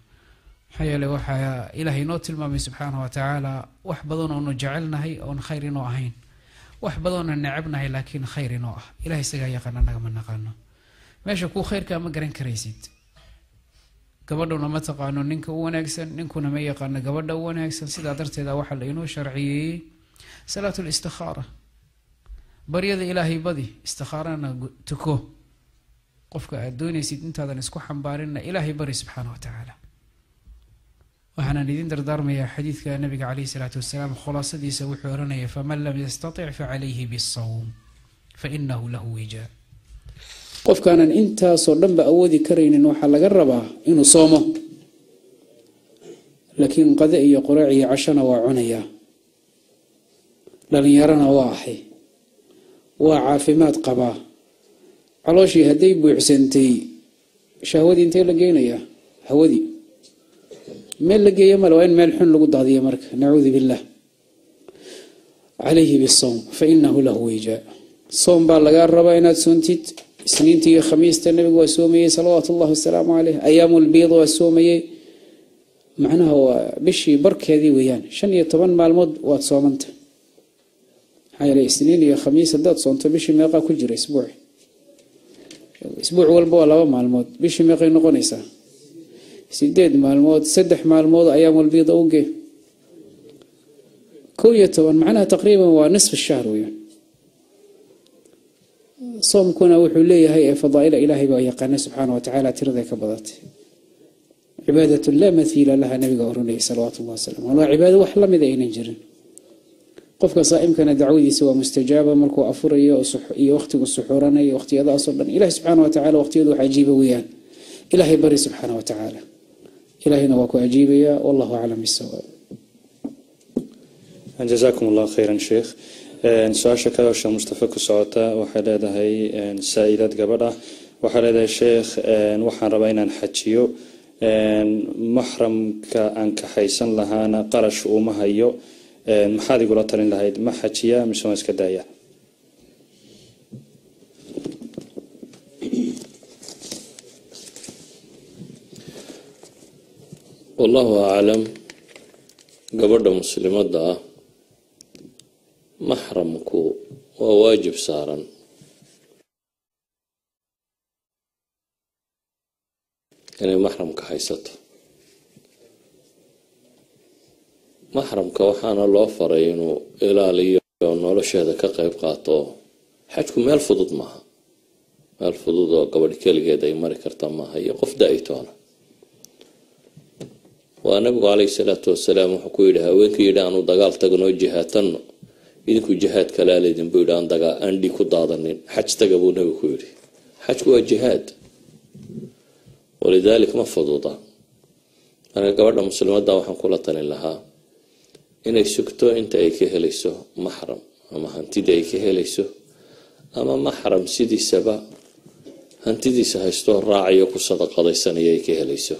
حيا لو حيا إلهي نوت المامي سبحانه وتعالى وحبضنا أنه جعلنا هي أو خير نوعين وحبضنا النعبنا هي لكن خير نوع إلهي سجى يقنا من نقلنا ماشي كو خير كما قرن كريسيد قبضنا ما تقانون نك وناكسن نكون ما يقنا قبضنا وناكسن سيدا درت إذا وحل إنه شرعي صلاة الاستخارة بريد إلهي بدي استخارنا تكو قفك الدنيا سيد انت هذا نسكو حنبارنا إلهي بري سبحانه وتعالى وحنا ندين دردار يا حديث كان النبي عليه الصلاة والسلام خلاصة دي سوي حورنا فمن لم يستطع فعليه بالصوم فإنه له وجاء قف كان انت صدم بأودي كرين انه حل قربه انه صومه لكن قذئي قرعي عشنا وعنيا لن يرنا واحي وعافمات قباه علوشي هدي بوحسنتي شهودي انتي لقينا يا هودي ميل لقي يمل وين ميل حن لقد هذه مرك نعوذ بالله عليه بالصوم فإنه له وجاء صوم بالله ربينات سنتيت سنينتي خميس النبي وسومي صلوات الله والسلام عليه أيام البيض وسومي معناه هو بشي برك هذه ويان شن يتمن مع المد وتصومنت هاي لي سنين يا خميس الدات صنت بشي ما يقع كل أسبوع والبولا مع المد بشي ما يقع نقنيسه سيديد مع الموت سدح مع الموت أيام البيض أوجه كوية معناها تقريبا ونصف الشهر ويا صوم كنا وحولية هي فضائل إلهي ويقنا سبحانه وتعالى ترضى كبضات عبادة لا مثيل لها نبي قرنه صلوات الله وسلامه والله عبادة وحلم إذا ينجرن قفك صائم كان دعوتي سوى مستجابة مركو أفر إيه وقت السحوران إيه وقت هذا أصلا إله سبحانه وتعالى وقت يدو عجيبة ويان إلهي بري سبحانه وتعالى إلهي نواكو عجيبة والله أعلم بالصواب. جزاكم الله خيرا شيخ. سؤال شكرا الشيخ مصطفى كسعوتا وحلاد هاي سائلات قبله وحلاد الشيخ وحن ربينا نحكيو محرم كأنك حيسن لهانا قرش ومهيو محاد يقول ترين لهاي ما حكيا مش ما اسكدايا. والله أعلم قبل مسلمات ده محرمكو وواجب صارا يعني محرمك حيسته محرمك وحانا الله فرينو إلى لي ونولو شهده كقيب قاطو حاجكم مال فضود معها مال فضود قبل كل جدا يمر كرتم معها يقف دايتوانا ونبي عليه الصلاة والسلام حكوا وين كيدانو دجال تجنو جهاتنا إذا جهاد كلالي دين بيدان دجا عندي كدادنين حج تجابو نبي كوري حج هو جهاد ولذلك ما فضوضا أنا قبل المسلمات ده وحن كل طن لها إن يسكتو أنت أيكه ليسو محرم أما هنتي ده أيكه ليسو أما محرم سيدي سبا هنتي دي سهستو راعي وصدق قضي سنة أيكه ليسو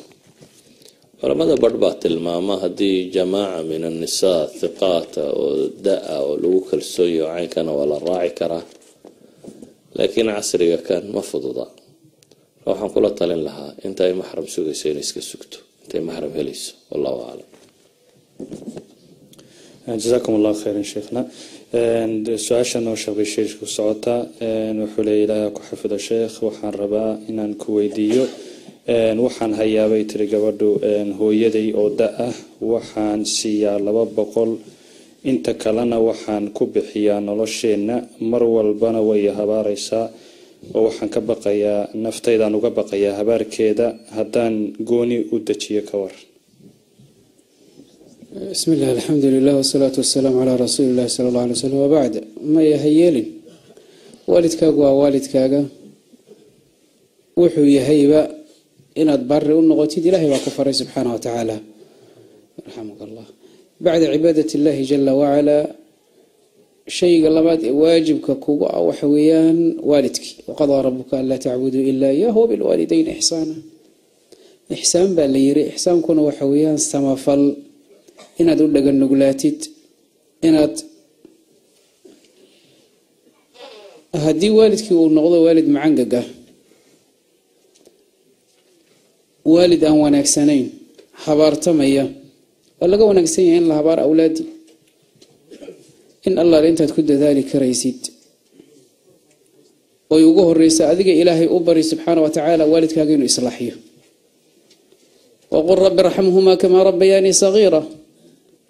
ولماذا بربات الماما هذه جماعة من النساء ثقات وداء ولوك السوي وعين كان ولا الراعي كرا لكن عصري كان مفضوضا روحا كل طالين لها انت اي محرم سوقي سينيسك سكتو انت اي محرم هليس والله أعلم. جزاكم الله خيرا شيخنا. سؤال شنو شغل الشيخ وسعوتا وحولي إلى كحفظ الشيخ وحن ربا إن كويديو waxaan hayaabay tiri gabadhu hooyaday oo daa waxaan siiyaa 200 inta kalena waxaan ku bixiyaa nolosheena mar walbana way habaaraysaa oo waxaan ka baqayaa naftaydan uga baqayaa habaarkeeda haddaan gooni u dajiyo ka war. بسم الله الحمد لله والصلاة والسلام على رسول الله صلى الله عليه وسلم وبعد ما يهيلين والدك والدك وحو يهيبا إن أدبر النغتي إلهي وكفر سبحانه وتعالى رحمك الله. بعد عبادة الله جل وعلا شيء قلبات واجبك كوع وحويان والدك وقضى ربك ألا تعبدوا إلا إياه وبالوالدين إحسانا إحسان بالليري إحسان كون وحويان سمافل إن أدول لك النقلاتيت إن هدي والدك ونغضى والد معنققه والد أن ونكسنين حبار تمية ولا جو ونكسنين لحبار أولادي إن الله لأنت تكد ذلك ريسيد ويوجه الرئيس أذيك إلهي أبري سبحانه وتعالى والد كاجين إصلاحيه وقل رب ارحمهما كما ربياني صغيرة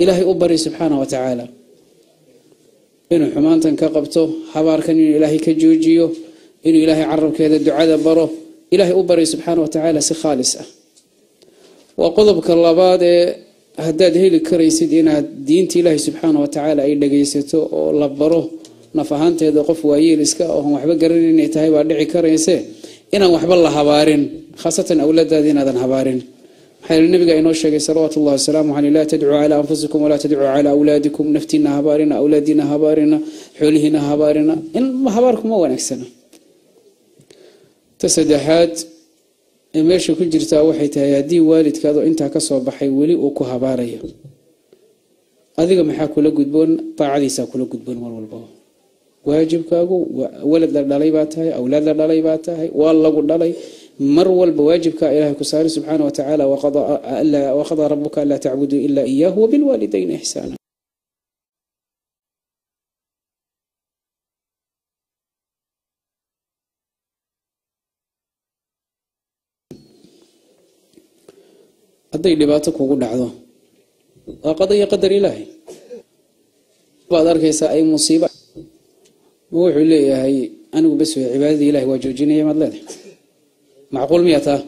إلهي أبري سبحانه وتعالى إنه حمان تنكقبته حبار كان إلهي كجوجيو إنه إلهي عرب كذا الدعاء بره إلهي أبري سبحانه وتعالى سخالصة وقضبك الله بعد هداد هي الكريسيد إن دينتي إلهي سبحانه وتعالى أي لقيسته ولبره نفهانت هذا قف ويل إسكا وهم وحبا قررين إن يتهيب على كريسه إن وحب الله هبارين خاصة أولاد هذين هذا هبارين حيث النبي قال إنه الشيخ صلوات الله وسلامه عليه لا تدعوا على أنفسكم ولا تدعوا على أولادكم نفتنا هبارنا أولادنا هبارنا حولهنا هبارنا إن ما هباركم هو نكسنا تسدحات meesha ku jirtaa waxay tahay hadii waalidkaadu inta ka soo baxay wali uu ku habaarayo adiga maxaa kula gudboon taacadiisa kula gudboon mar walba waajibkaagu walad la dhalay baa tahay awlaad la dhalay baa tahay waa lagu dhalay mar walba waajibka ilaahay ku saari subhanahu wa ta'ala wa qada rabbuka alla ta'budu illa iyyahu wa bil walidayni ihsana. hadday dhibaato kugu dhacdo waa qadaya qadar ilaahay baad arkaysaa ay musiibo wuxuu leeyahay anigu bas way cibaadada ilaahay waa joojinaya mad leedahay macquul miya taa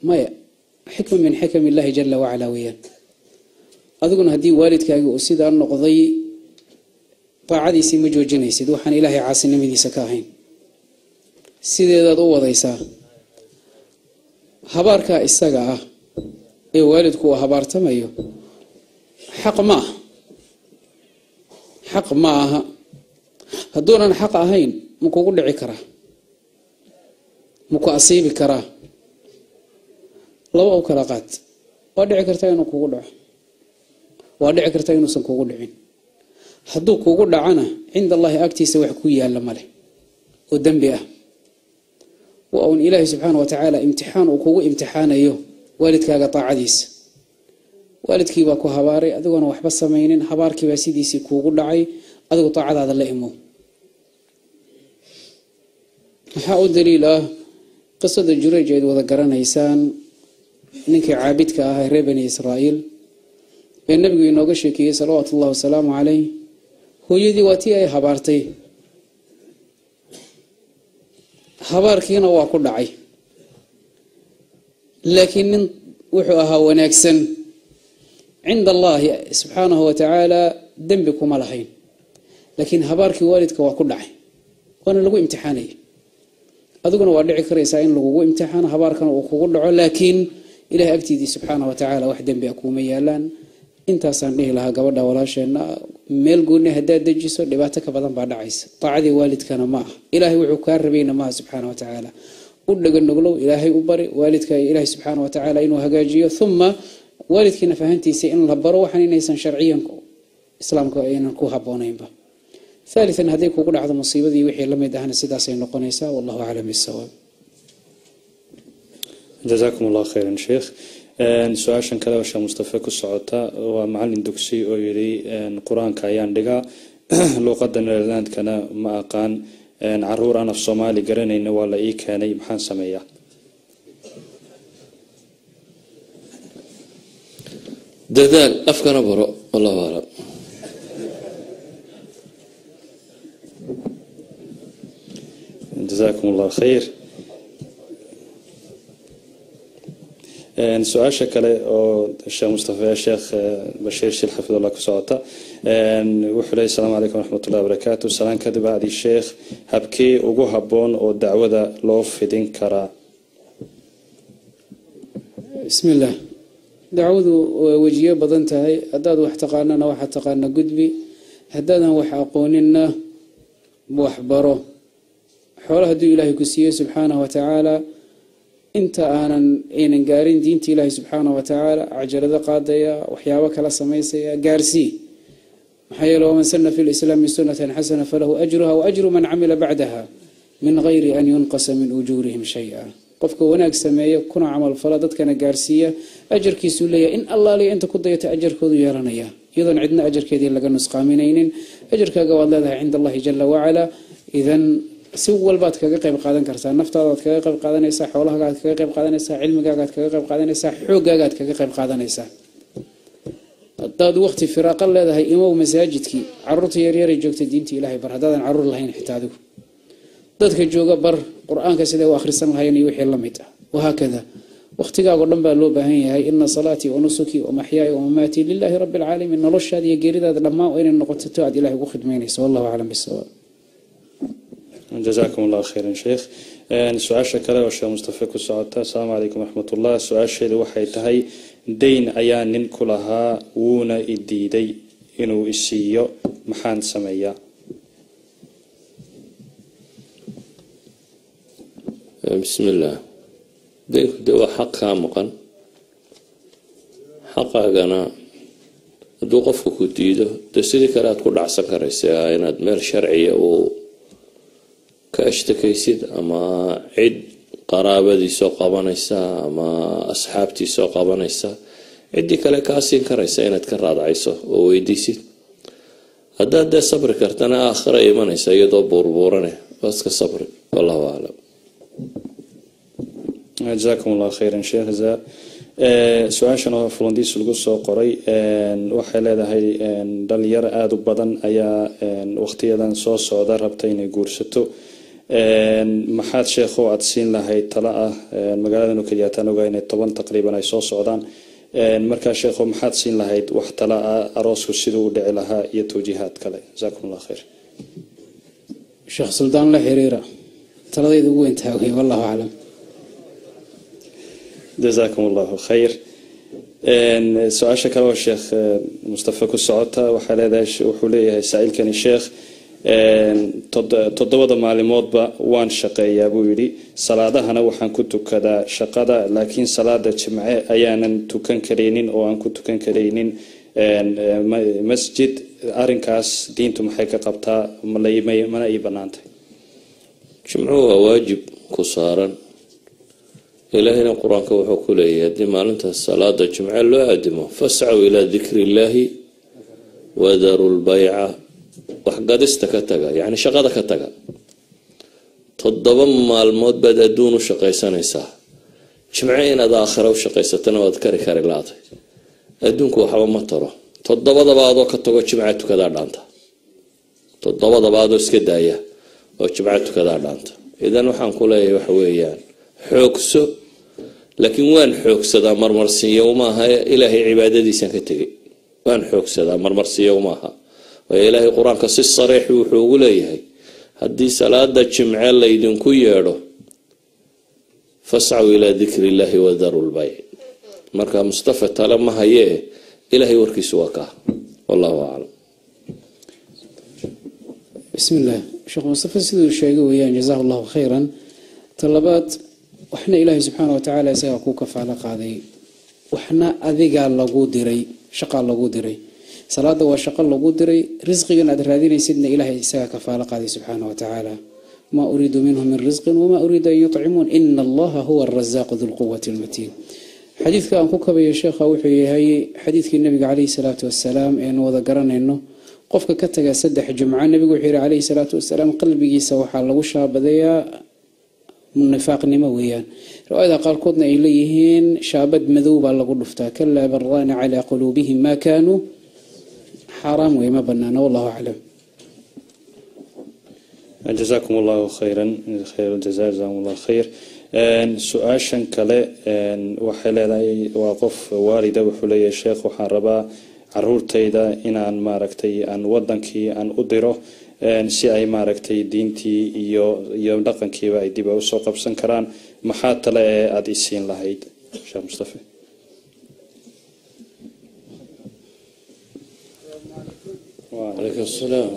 maya حكمة من حكم الله جل وعلا ويان أذكر هدي والدك أسيد أن نقضي طاعدي سي مجوجين يسيد وحن إلهي عاصن مدي سكاهين سيد ذا وضيسا هبارك السجاء إيه والدك وهبار تميو حق معها هدونا حق أهين مكو قول عكرة مكو أصيب كراه لو أو كراقات وادعي كرتين وكوغدع وادعي كرتين وسنكوغدعين هدو كوغدع أنا عند الله أكتي سوى حكوية ألا ماله والدنبئة وأون إلهي سبحانه وتعالى امتحان وكوغ امتحان أيوه والدك قطع عديس والدك باكو هباري أدو أنا وحبس سمينين هبارك باسيدي سي كوغدعي أدو طاعد هذا اللي إمو حاول دليله قصة الجريج وذكرنا إيسان ninkii caabidka ahaa reer bani Israa'iil ee nabigu inooga sheekiyay salawaatu Allahi wa salaamu alayhi hooyadii waatii ay habaartay habaarkiina waa ku dhacay laakiin nin wuxuu ahaa wanaagsan cinda Allah subhanahu wa ta'ala dambi kuma lahayn laakiin habaarkii waalidka waa ku dhacay waana lagu imtixaanay adiguna waa dhici karaysaa in lagu imtixaano habaarkana uu kugu dhaco laakiin إلهي أكتدي سبحانه وتعالى وحدا بأكوم يالان انت صانيه لها قبضة ولا شيء ميل قولنا هداد دجيسو لباتك بدن بعد عيس طاعدي والد كان معه إلهي وعكار بين ما سبحانه وتعالى ودق النقلو إلهي أبري والدك إلهي سبحانه وتعالى إنه هجاجيه ثم والدك نفهمتي سئن لبرو وحنين يسن شرعيا إسلامك إن كوها بونين به ثالثا هذيك وقول هذا مصيبة ذي وحي لم يدهن السداسين نقنيسا والله أعلم بالصواب جزاكم الله خيرا شيخ سؤال كذا وش مصطفى كسعوتا ومعلم دكسي أو يري القرآن كيان دقا لو قدنا الآن كان ما كان عرور أنا في الصومالي قرنا إنه ولا إيه كان يمحن سمية دال أفكار برا والله أعلم جزاكم الله خير سؤال شكله الشيخ مصطفى الشيخ بشير شيل حفظ الله كسعته وحلي السلام عليكم ورحمة الله وبركاته سلام كذب هذا الشيخ هبكي وجو هبون والدعوة لوف في دين كرا بسم الله دعوة وجيه بدنتها هداد واحتقالنا واحتقالنا قدبي هدادنا وحقوننا بوحبره حوله دو إلهي كسيه سبحانه وتعالى انت انا ان قارين دينتي الله سبحانه وتعالى عجلده قاديا وحيابه كلا سميسيا غارسي محيل ومن سن في الاسلام سنه حسنه فله اجرها واجر من عمل بعدها من غير ان ينقص من اجورهم شيئا قفك وناك سميه كنا عمل فلادت كان غارسيه اجركيسو ليه ان الله لي انت كديت اجركود يرانيا اذا عندنا اجركيدي لغا نسقامينين اجركاغا والله عند الله جل وعلا اذا سوى البات كذا قيم قادن كرسان نفترض كذا قيم قادن يسا حولها قاد كذا قيم قادن يسا علم قاد كذا قيم قادن يسا حوق قاد كذا قيم قادن يسا ضد وقت فراق الله هي إمام مساجدك عررت يرير جوكت دينتي إلهي بر هذا عرر لهين حتادو ضد كجوجا بر قرآن كسيده وآخر السنة هاي يوحي الله ميته وهكذا وقتك أقول لهم بقى بهين هاي إن صلاتي ونسكي ومحياي ومماتي لله رب العالمين نرش هذه جريدة لما وين النقطة توعد إلهي وخد مينيس والله أعلم بالصواب جزاكم الله خيرا شيخ سؤال شكله والشيخ مصطفى كسعوتا السلام عليكم ورحمة الله سؤال شيء وحي تهي دين أيان كلها ونا إديدي إنه إسيو محان سمية بسم الله دوا حق كامقا حقا أنا دو قفك كديده تسيدي كرات كل عسى كريسة إن مال شرعية و كاشتكيسيد أما عد قرابة سوق قبانيسا أما أصحابتي سوق قبانيسا عدي كلا كاسين كريسا إن تكرر عيسو ويديسيد هذا ده صبر كرت أنا آخر إيمانيسا يدو بوربورني بس كصبر والله أعلم جزاكم الله خيرا شيخ ذا سؤال شنو فلنديس القصة قري waxay leedahay dhalinyaro aad u badan ayaa waqtiyadan soo socda rabtay inay guursato maxaad sheekhow aad siin lahayd tala ah magaaladanu keliyaataan ogaa inay 10 taqriiban ay soo socdaan markaa sheekhow maxaad siin lahayd wax tala ah aroosku siduu u dhici lahaa iyo tawjiihaad kale jazaakum allah khayr sheekh suldaan la xiriira taladayda ugu weyn tahay wallahu a'lam جزاكم الله خير سؤال كلام الشيخ مصطفى كسعوتا وحلا وحوليه سائل كان الشيخ تضبط معلومات وان شقيا بويري صلاة هنا وحن كنت كذا شقدا لكن صلاة جمعة أيانا تكن كرينين أو أن كنت كن كرينين مسجد أرنكاس دينتم حيك قبطة ملاي بنانت جمعوها واجب كسارا إلهنا القرآن كوحو كليه يدي مالنت الصلاة الجمعة لو أدمه فاسعوا إلى ذكر الله وذروا البيع وحقاد استكتغا يعني شقادك تغا تضبم مع الموت بدا دون شقيسانيسا جمعين هذا آخر وشقيستنا وذكر كاري لاتي أدونك وحبا مطره تضبط بعضو كتغو جمعة كذا دانتا تضبط بعضو اسكدايا وجمعة كذا دانتا إذا وحان كليه وحويان حوكسو لكن وين حوكسدا مرمرسية وماها إلهي عبادتي سنكتغي وين حوكسدا مرمرسية وماها وإلهي قرآن كسي الصريح وحوق ليه هدي صلاة الجمعة اللي يدنكو يارو فاسعوا إلى ذكر الله وذروا البيع مركا مصطفى طالما هي إلهي وركي سواكا والله أعلم بسم الله شيخ مصطفى سيدو الشيخ ويان جزاه الله خيرا طلبات وحنا إلهي سبحانه وتعالى سيكوك فعلا قاضي وحنا أذيقا لغو ديري شقا لغو ديري صلاة وشقا لغو ديري رزقي أدرادين سيدنا إلهي سيكوك فعلا قاضي سبحانه وتعالى ما أريد منهم من رزق وما أريد أن يطعمون إن الله هو الرزاق ذو القوة المتين حديث كان كوكب يا شيخ وحي هي حديث النبي عليه الصلاة والسلام إنه وذكرنا إنه قفك كتجا سدح جمعة النبي وحير عليه الصلاة والسلام قلبي سوحا لغو شابذيا من نفاق نمويا رؤيا قال كودنا إليهن شابد مذوبا لغو دفتا كلا بران على قلوبهم ما كانوا حرام وما بنانا والله أعلم جزاكم الله خيرا خير الجزاء جزاكم الله خير سؤال كله وحلا وقف والدة وحلي الشيخ وحربا عرورتيدا إن أن ماركتي أن ودنكي أن أدره si ay maaragtay diintii iyo dhaqankiiba ay dib u soo qabsan karaan maxaa tale ee aad isiin lahayd sheekh mustafa wa alaykum salaam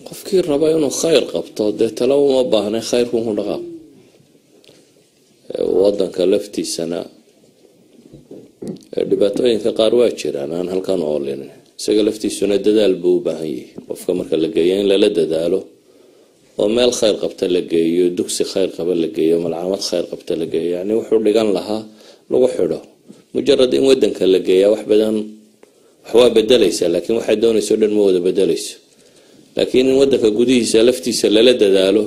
qofkii raba inuu khayr qabto de talo uma baahna khayrku uu dhaqaa wadanka laftiisana dhibaatooyinka qaar waa jiraan aan halkan oo leenahay isaga laftiisuna dadaal buu u baahan yahay qofka marka la geeyo in la dadaalo oo meel khayr qabta la geeyo dugsi khayr qaba la geeyo malcaamad khayr qabta la geeyo yani wuxuu dhigan lahaa lagu xidho mujarrad in wadanka la geeyo wax badan wax bedelaysa laakiin waxa doonayso dhan ma wada bedelayso laakiin in wadanka gudihiisa laftiisa la dadaalo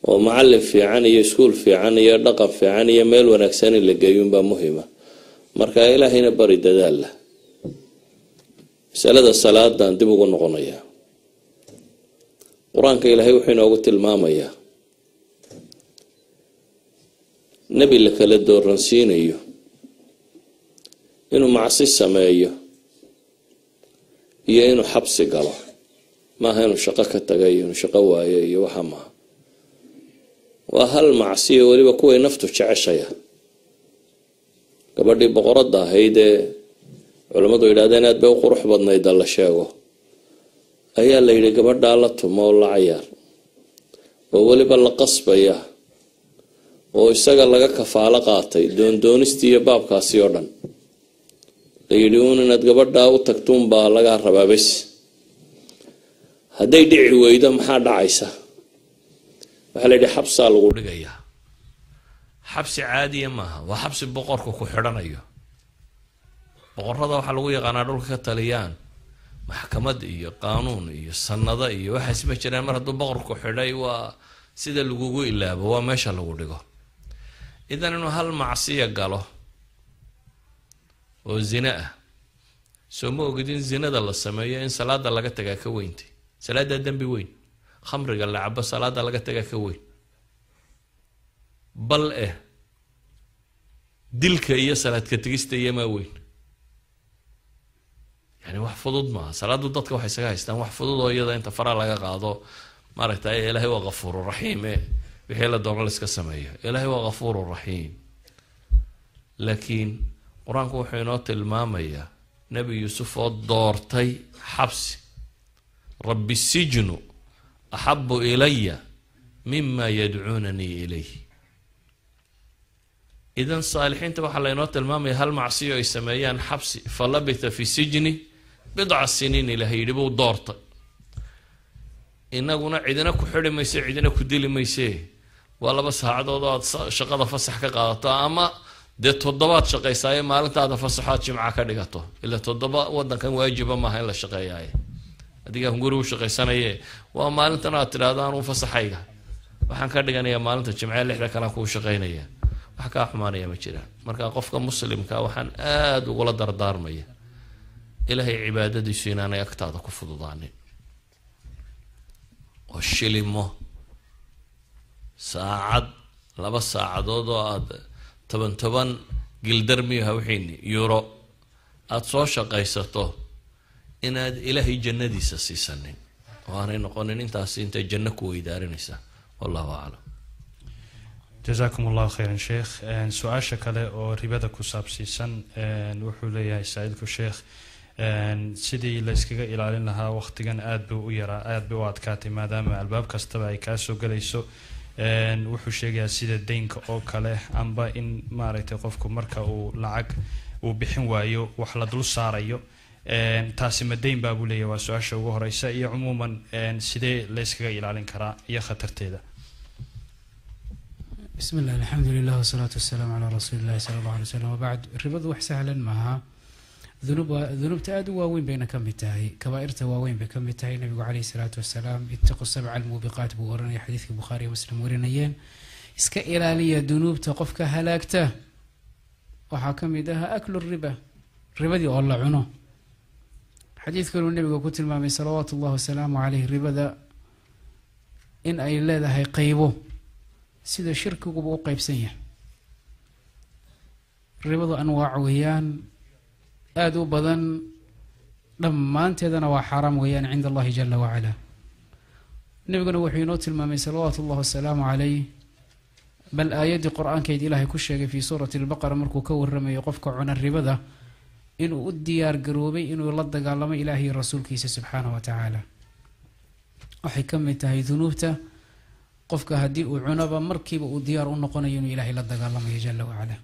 oo macallin fiican iyo iskuul fiican iyo dhaqan fiican iyo meel wanaagsan la geeyo baa muhiim ah marka ilaahayna bari dadaal la مسألة الصلاة دان دبوغو نقونيا قرآن كإلهي وحين أقول المامية نبي لك لدور رنسينيو إنه معصي السمايو إيه إنه حبس قلا ما هي إنه شقة كتغيي إنه شقة وايي وحما وهل معصية ولي بكوي نفتو شعشيا كبردي بقرد هيدا culimadu yiraahdeen aad bay u qurux badnayd la sheego ayaa la yiri gabadha la tumo la ciyaar oo waliba la qasbaya oo isaga laga kafaalo qaatay doonistiiyo baabkaasi oo dhan la yiri inaad gabadha u tagtuun baa laga rabaa bas haday dhici weydo maxaa dhacaysa waxa la yiri xabsa lagu dhigayaa xabsi caadi maaha waa xabsi boqorku ku xidhanayo boqorada waxa lagu yaqaanaa dhulka ka taliyaan maxkamad iyo qaanuun iyo sanado iyo waxa isma jiraan mar hadduu boqorku xidhay waa sida lagugu ilaabo waa meesha lagu dhigo idan inuu hal macsiya galo oo zina ah soo ma ogidin zinada la sameeyo in salaada laga tagaa ka weyntay salaada dambi weyn khamriga la cabo salaada laga taga ka weyn bal dilka iyo salaad ka tagista iyo ma weyn yani wax fudud ma salaadu dadka waxay isaga haystaan wax fudud oo iyada inta fara laga qaado maaragtay ilaahay waa ghafuurur rahiim wixii la doono la iska sameeyo ilaahay waa ghafuurur rahiim laakiin quraanku wuxuu inoo tilmaamayaa nabi yuusuf oo doortay xabsi rabbi sijnu ahabbu ilaya mimma yad'unani ilayhi idan saalixiinta waxa la inoo tilmaamayaa hal macsiyo ay sameeyaan xabsi falabitha fi sijni bid'a sinin ilahi yidhi doorta inaguna cidina ku xidhi mayso cidina ku dili mayso waa laba saacadood oo shaqada fasax ka qaadato ama de toddobaad shaqeysay maalintaada fasaxaad jimca ka dhigato ila toddoba wadankan waajiba ma aha in la shaqeeyaay adiga guri u shaqeysanaye waa maalintan aad tiraadaan u fasaxayga waxaan ka dhiganayaa maalinta jimca lixda kala ku shaqeynaya wax ka xumaanaya ma jiraan marka qofka muslimka waxaan aad ugu la dardaarmaya ilaahay cibaadadiisu inaanay agtaada ku fududaanin oo shilimo saacad laba saacadood oo aad toban gildarmiyaha wixiini euro aad soo shaqaysato inaad ilaahay jannadiisa siisanin oo aanay noqonin intaasi intay janno ku weydaarinaysa wallahu a'lam جزاكم الله خيرا شيخ سؤال كله أو ربادة كسابسيسن وحول يا سعيدك الشيخ سيدي لسكجا إلى لها وقت جن أدب ويرى أدب وعد كاتي ما دام الباب كستبع كاسو جليسو وحول شيء سيد الدين أو كله أنبا إن ما رأيت قفكم مركا ولعق وبحين وايو وحلدل صاريو تاسم الدين بابولي وسؤال شو رئيسي عموما سيدي لسكجا إلى لنكرا يا خطر تيدا بسم الله الحمد لله والصلاة والسلام على رسول الله صلى الله عليه وسلم وبعد الربا وح سهلا معها ذنوب تأدوا وين بين كم بتاعي كبائر تواوين بكم بتاعي النبي عليه الصلاة والسلام اتقوا السبع الموبقات بورنا حديث البخاري ومسلم ورنيين اسك إلالية ذنوب تقفك هلاكته وحكم يدها أكل الربا دي الله عنه حديث كانوا النبي وكتل ما من صلوات الله وسلامه عليه الربا ذا إن أي لا ذا هيقيبه sida shirkigu u qaybsan yahay ribadu anwaac weeyaan aad u badan dhammaanteedana waa xaraam weeyaan cinda allahi jalla wacala nabiguna wuxuu inoo tilmaamay salawaatu ullahi wasalaamu calayh bal aayadii qur-aankeed ilaahay ku sheegay fii suurati albaqara markuu ka warramayo qofka cuna ribada inuu u diyaar garoobay inuu la dagaalamo ilaahay iyo rasuulkiisa subxaanahu wa tacaala waxay ka mid tahay dunuubta qofka haddii uu cunaba markiiba uu diyaar u noqonayo inuu ilaahay la dagaalamayo jalla wacala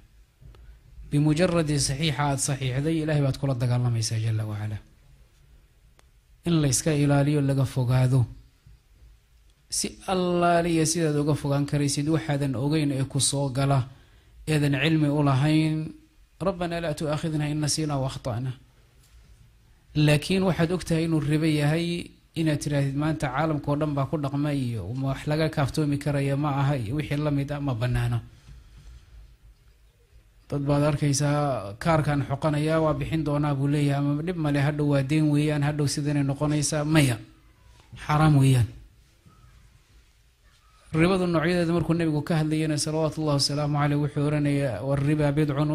bimujaradi saxiixa aad saxiixday ilaahay baad kula dagaalamaysaa jalla wacala in la iska ilaaliyo laga fogaado si allaaliya sidaad uga fogaan karaysid waxaadan ogeyn ee ku soo gala eedan cilmi u lahayn rabbana laa tu'aakhidna in nasiina wa akhta'na laakiin waxaad ogtahay inuu ribo yahay inaad tirahdid maanta caalamkao dhan baa ku dhaqma iyo wax laga kaaftoomi karaya ma aha iyo wixii la mid ah ma banaano dad baad arkaysaa kaarkan xoqanaya waa bixin doonaa buu leeyahay ama dhib male hadhow waa deen weeyaan hadhow sidanay noqonaysaa maya xaraam weeyaan ribadu noocyadeeda markuu nabigu ka hadlayana salawaatu ullahi wasalaamu caleyh wuxuu oranayaa wariba bidcun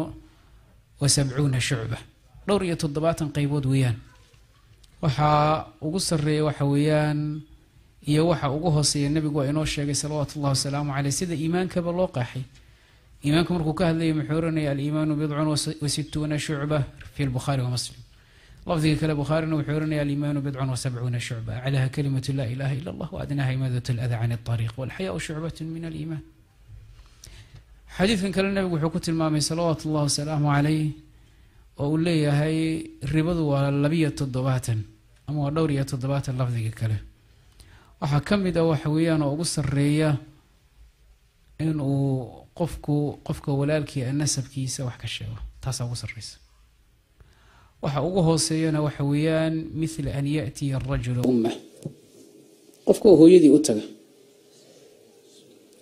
wa 70 shucba dhowr iyo 70 qaybood weeyaan waxaa ugu sarreeya waxa weeyaan iyo waxa ugu hooseeya nabigu waa inoo sheegay salawaatu ullahi wasalaamu caleyh sida iimaankaba loo qaaxay iimaanka markuu ka hadlayay muxuu oranaya aliimaanu bidcun wa 60 shucba fi lbukhaari wa muslim lafdiga kale bukhaarina wuxuu oranaya aliimaanu bidcun wa 70 shucba aclaha kalimatu laa ilaha ila allah waadnaha imaadatu lada can alariiq walxayaau shucbatun min aliimaan xadiidkan kale nabigu wuxuu ku tilmaamay salawaatu ullahi wasalaamu caleyh oo uu leeyahay ribadu waa 72 ama waa dhowr iyo 70 lafdiga kale waxaa ka mid ah waxa weeyaan oo ugu sarreeya inuu qofka walaalkii nasabkiisa wax ka sheego taasaa ugu sarreysa waxa ugu hooseeyana waxa weeyaan mithla an ya'tiya arajulu umma qofka hooyadii u taga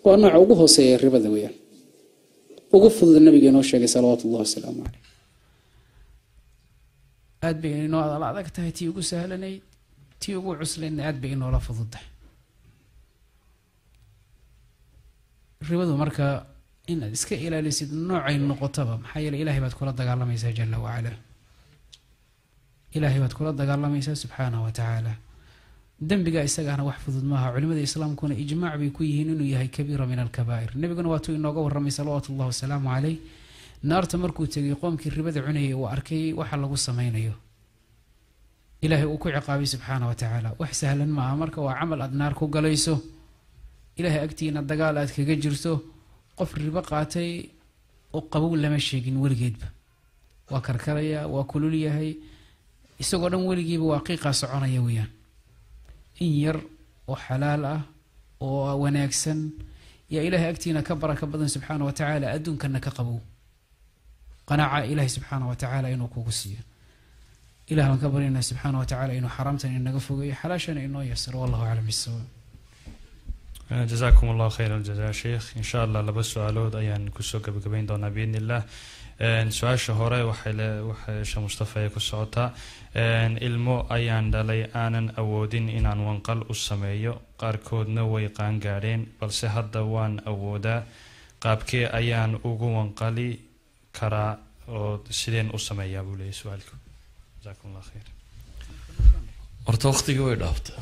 waa nooca ugu hooseeya ribada weeyaan ugu fudud nabiga inoo sheegay salawaatu ullahi wasalaamu caleyh aad bay inoo adag tahay tii ugu sahlanayd tii ugu cuslaydna aad bay inoola fududtahay ribadu marka in aad iska ilaalisid noocay noqotaba maxaa yeelay ilaahay baad kula dagaalamaysaa jalla wacala ilaahay baad kula dagaalamaysaa subxaanahu wa tacaala dembiga isagana wax fudud maaha culimada islaamkuna ijmaac bay ku yihiin inuu yahay kabiira min alkabaa'ir nabiguna waatuu inooga warramay salawaatu ullahi wasalaamu calayh naarta markuu tegay qoomkii ribada cunayay uu arkay waxa lagu samaynayo ilaahay uu ku ciqaabay subxaanahu wa tacaala wax sahlan maaha marka waa camal aad naar ku galayso ilaahay agtiina dagaal aad kaga jirto qof ribo qaatay oo qabow lama sheegin weligeedba waa karkaraya waa kulul yahay isagoo dhan weligiiba waa qiiqaa soconaya weeyaan in yar oo xalaal ah oo wanaagsan yaa ilaahay agtiina ka baraka badan subxaanahu wa tacaala adduunkana ka qabow qanaaca ilaahay subxaanahu wa tacaala inuu kugu siiyo ilaah baan ka baryaynaa subxaanahu wa tacaala inuu xaraamtan inaga fogeeyo xalaashana inoo yasiro wallahu aclam bisawaab جزاكم الله خير الجزاء شيخ إن شاء الله لبس سؤالود أيان كسوق بقبين دونا بإذن الله سؤال شهورة وحش مصطفى كسوتا ilmo ayaan dhalay aanan awoodin inaan wanqal u sameeyo qaarkoodna way qaangaadheen balse hadda waan awoodaa qaabkee ayaan ugu wanqali karaa oo sideen u sameeyaa buu leeyahay su'aalku جزاكم الله خير horta waqtigii way dhaaftay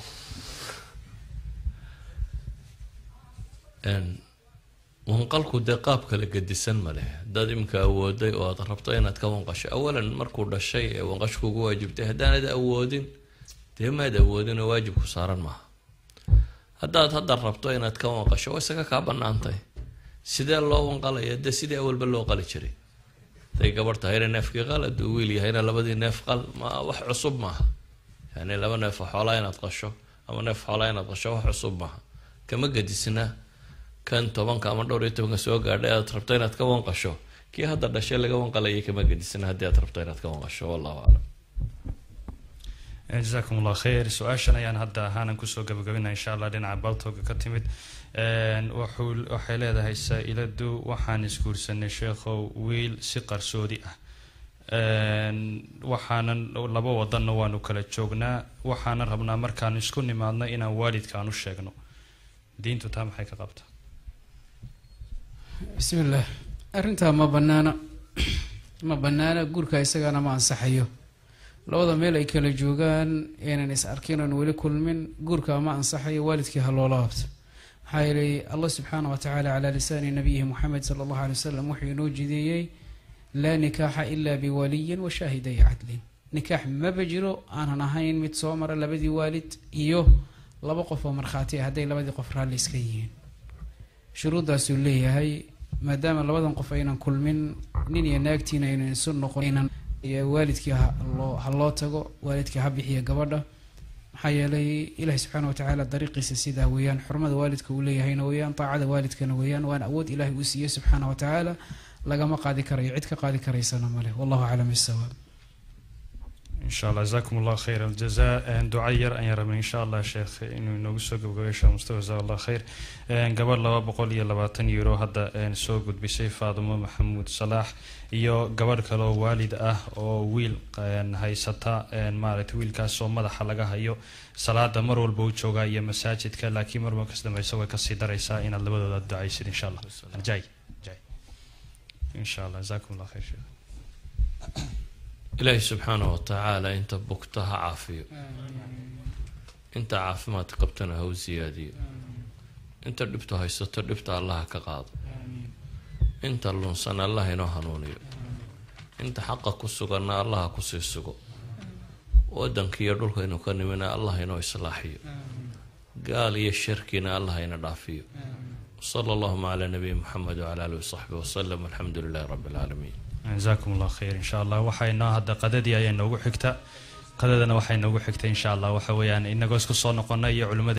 wanqalku dee qaab kale gedisan ma leh dad imka awooday oo aad rabto inaad ka wanqasho awalan markuu dhashay ee wanqashku ugu waajibtay haddaanad awoodin dee maad awoodin oo waajibku saaran maaha haddaad hadda rabto inaad ka wanqasho waa isaga kaa bannaantay sidee loo wanqalaya dee sidii awalba loo qali jiray haday gabarh tahayna neefkii qal hadduu wiil yahayna labadii neef qal ma wax cusub maaha yani laba neef oo xoolaa inaad qasho ama neef xoolaa inaad qasho wax cusub maaha kama gedisna kan 10 ama 12 soo gaadhay aad rabto inaad ka wanqasho kii hadda dhashay laga wanqalayay kama gedisna haddii aad rabto inaad ka wanqasho wallahu a'lam جزاكم الله خير سؤاشنا ayaan hadda ahaanan kusoo gabagabinaa insha Allah dhinaca baltooga ka timid waxay leedahay saa'iladu waxaan isguursanay sheekhow wiil si qarsoodi ah waxaanan laba wadanna waanu kala joognaa waxaanan rabnaa markaan isku nimaadno inaan waalidkaan u sheegno diintu taa maxay ka qabtaa بسم الله أرنتها ما بنانا قولك إسقانا ما أنصحيه لو ذا ميل أكل جوجان يعني ناس أركينا نقول كل من قولك ما أنصحيه والدك هالولابت حيلي الله سبحانه وتعالى على لسان نبيه محمد صلى الله عليه وسلم وحي نوجدي لا نكاح إلا بولي وشاهدي عدل نكاح ما بجرو أنا نهاين متصومر إلا بدي والد إيوه لبقف ومرخاتي هدي لبدي قفرها الإسكيين شروط سولية هاي ما دام لبدن قفينا كل من نين يناكتينا ينسون نقولنا يا والدك الله تجو والدك حبي هي قبضة حيا لي إله سبحانه وتعالى طريق سيدا ويان حرمة والدك ولي هينا ويان طاعة والدك ويان وأنا أود إله وسيه سبحانه وتعالى لقى ما قاعد كري عدك قاعد كري سنة ماله والله أعلم السواب إن شاء الله جزاكم الله خير الجزاء دعير أن يرى من إن شاء الله شيخ إنه نوصل قبل شيء مستوى جزاه الله خير قبل الله بقول يلا 20 يورو هذا سوق بسيف فاطمة محمود صلاح iyo gabar kale oo waalid ah oo wiil haysata maarat wiilkaas oo madaxa laga hayo salaada mar walba uu jooga iyo masaajidka laakiin mar markas dambaysa way ka sii daraysaa inaad labadooda ducaysid insha Allah jay insha Allah jazakumullahu khayr sheekh إلهي سبحانه وتعالى أنت بكتها عافية أنت عافمات قبتنا هو زيادية أنت ربتها يستر ربتها الله كقاض أنت اللونسان الله ينهنوني أنت حقك السجن الله كسي السجو ودنك يدلك إنه كان منا الله ينو إصلاحي قال يشركنا الله ينضافيه صلى الله على نبي محمد وعلى آله وصحبه وسلم والحمد لله رب العالمين جزاكم الله خير إن شاء الله وحينا هذا قددي أي نوجو حكتا قددنا وحينا نوجو حكتا إن شاء الله وحويان إن جوزك صانقنا يا علماء